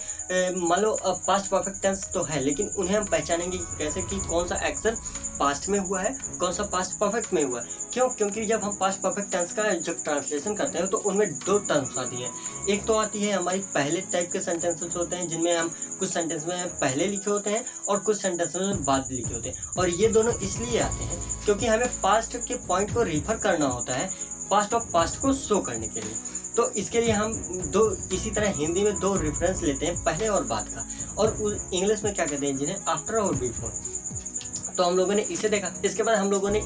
मान लो पास्ट परफेक्ट टेंस तो है, लेकिन उन्हें हम पहचानेंगे कैसे कि कौन सा एक्शन पास्ट में हुआ है, कौन सा पास्ट परफेक्ट में हुआ है। क्यों? क्योंकि जब हम पास्ट परफेक्ट टेंस का जब ट्रांसलेशन करते हैं तो उनमें दो टर्म्स आती हैं। एक तो आती है हमारी पहले टाइप के सेंटेंसेस होते हैं, जिनमें हम कुछ सेंटेंस में पहले लिखे होते हैं और कुछ सेंटेंस में बाद लिखे होते हैं, और ये दोनों इसलिए आते हैं क्योंकि हमें पास्ट के पॉइंट को रिफर करना होता है पास्ट ऑफ पास्ट को शो करने के लिए। तो इसके लिए हम दो, इसी तरह हिंदी में दो रेफरेंस लेते हैं, पहले और बाद का, और इंग्लिश में क्या कहते हैं जिन्हें आफ्टर और बिफोर। तो हम लोगों ने इसे देखा। इसके बाद हम लोगों ने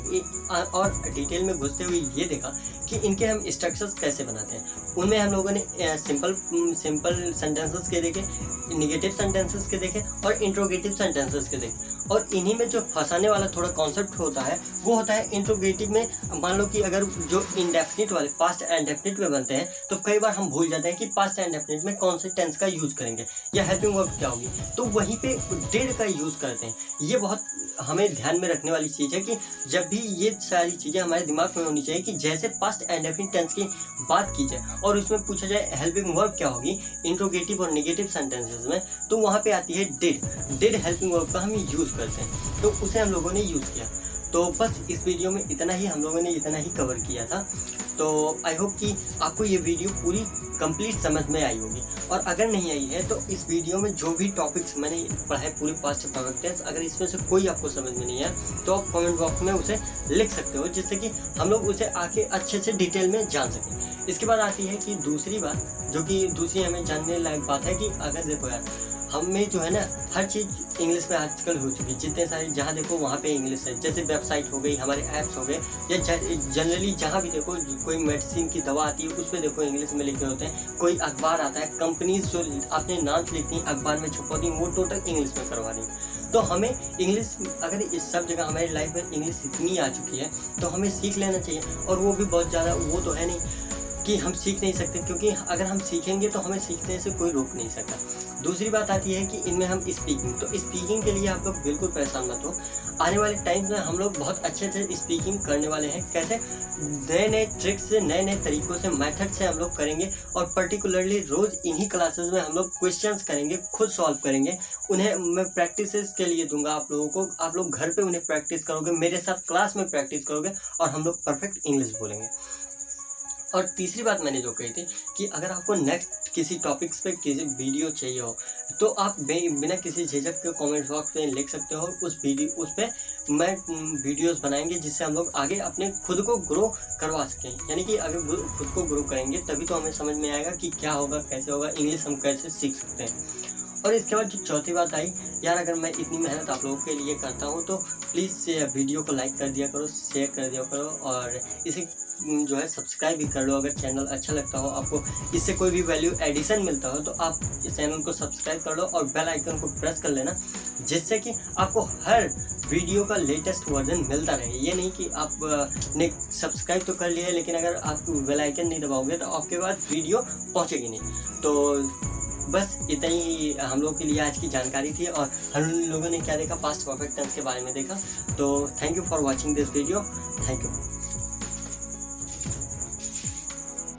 और डिटेल में घुसते हुए ये देखा कि इनके हम स्ट्रक्चर्स कैसे बनाते हैं। उनमें हम लोगों ने सिंपल सेंटेंसेस के देखे, निगेटिव सेंटेंसेस के देखे और इंट्रोगेटिव सेंटेंसेस के देखे। और इन्हीं में जो फंसाने वाला थोड़ा कॉन्सेप्ट होता है वो होता है इंट्रोगेटिव में। मान लो कि अगर जो इंडेफिनिट वाले पास्ट इंडेफिनिट में बनते हैं तो कई बार हम भूल जाते हैं कि पास्ट इंडेफिनिट में कौन से टेंस का यूज़ करेंगे या हेल्पिंग वर्ब क्या होगी, तो वहीं पे डिड का यूज़ करते हैं। ये बहुत हमें ध्यान में रखने वाली चीज़ है कि जब भी ये सारी चीज़ें हमारे दिमाग में होनी चाहिए कि जैसे पास्ट इंडेफिनिट टेंस की बात की जाए और उसमें पूछा जाए हेल्पिंग वर्ब क्या होगी इंट्रोगेटिव और नेगेटिव सेंटेंसेस में, तो वहाँ पे आती है डिड हेल्पिंग वर्ब का हम यूज़ करते हैं, तो उसे हम लोगों ने यूज़ किया। तो बस इस वीडियो में इतना ही, हम लोगों ने इतना ही कवर किया था। तो आई होप कि आपको ये वीडियो पूरी कंप्लीट समझ में आई होगी, और अगर नहीं आई है तो इस वीडियो में जो भी टॉपिक्स मैंने पढ़ाए पूरे पास्ट परफेक्ट टेंस, अगर इसमें से कोई आपको समझ में नहीं आया तो आप कमेंट बॉक्स में उसे लिख सकते हो, जिससे कि हम लोग उसे आके अच्छे से डिटेल में जान सकें। इसके बाद आती है कि दूसरी बात, जो कि दूसरी हमें जानने लायक बात है कि अगर देखो यार, हमें जो है ना हर चीज़ इंग्लिश में आजकल हो चुकी है, जितने सारे जहाँ देखो वहाँ पे इंग्लिश है। जैसे वेबसाइट हो गई, हमारे ऐप्स हो गए, या जनरली जहाँ भी देखो कोई मेडिसिन की दवा आती है उस पर देखो इंग्लिश में लिखे होते हैं। कोई अखबार आता है, कंपनीज जो अपने नाम लिखती हैं अखबार में छुपाती हैं, वो टोटल इंग्लिश में करवा रही हैं। तो हमें इंग्लिश, अगर इस सब जगह हमारी लाइफ में इंग्लिश इतनी आ चुकी है तो हमें सीख लेना चाहिए। और वो भी बहुत ज़्यादा, वो तो है नहीं कि हम सीख नहीं सकते, क्योंकि अगर हम सीखेंगे तो हमें सीखने से कोई रोक नहीं सकता। दूसरी बात आती है कि इनमें हम स्पीकिंग, तो स्पीकिंग के लिए आप लोग बिल्कुल परेशान मत हो। आने वाले टाइम में हम लोग बहुत अच्छे से स्पीकिंग करने वाले हैं। कैसे? नए नए ट्रिक्स से, नए नए तरीक़ों से, मेथड से हम लोग करेंगे, और पर्टिकुलरली रोज़ इन्हीं क्लासेस में हम लोग क्वेश्चंस करेंगे, खुद सॉल्व करेंगे। उन्हें मैं प्रैक्टिसेस के लिए दूंगा आप लोगों को, आप लोग घर पे उन्हें प्रैक्टिस करोगे, मेरे साथ क्लास में प्रैक्टिस करोगे, और हम लोग परफेक्ट इंग्लिश बोलेंगे। और तीसरी बात मैंने जो कही थी कि अगर आपको नेक्स्ट किसी टॉपिक्स पे किसी वीडियो चाहिए हो तो आप बिना किसी झिझक के कमेंट बॉक्स में लिख सकते हो। उस पर मैं वीडियोस बनाएंगे जिससे हम लोग आगे अपने खुद को ग्रो करवा सकें। यानी कि अगर खुद को ग्रो करेंगे तभी तो हमें समझ में आएगा कि क्या होगा, कैसे होगा, इंग्लिश हम कैसे सीख सकते हैं। और इसके बाद जो चौथी बात आई, यार अगर मैं इतनी मेहनत आप लोगों के लिए करता हूँ तो प्लीज़ वीडियो को लाइक कर दिया करो, शेयर कर दिया करो, और इसे जो है सब्सक्राइब भी कर लो अगर चैनल अच्छा लगता हो आपको, इससे कोई भी वैल्यू एडिशन मिलता हो तो आप इस चैनल को सब्सक्राइब कर लो और बेल आइकन को प्रेस कर लेना, जिससे कि आपको हर वीडियो का लेटेस्ट वर्जन मिलता रहे। ये नहीं कि आप ने सब्सक्राइब तो कर लिया है लेकिन अगर आप बेल आइकन नहीं दबाओगे तो आपके पास वीडियो पहुँचेगी नहीं। तो बस इतना ही हम लोगों के लिए आज की जानकारी थी, और हम लोगों ने क्या देखा, पास्ट परफेक्ट टेंस के बारे में देखा। तो thank you for watching this video, thank you.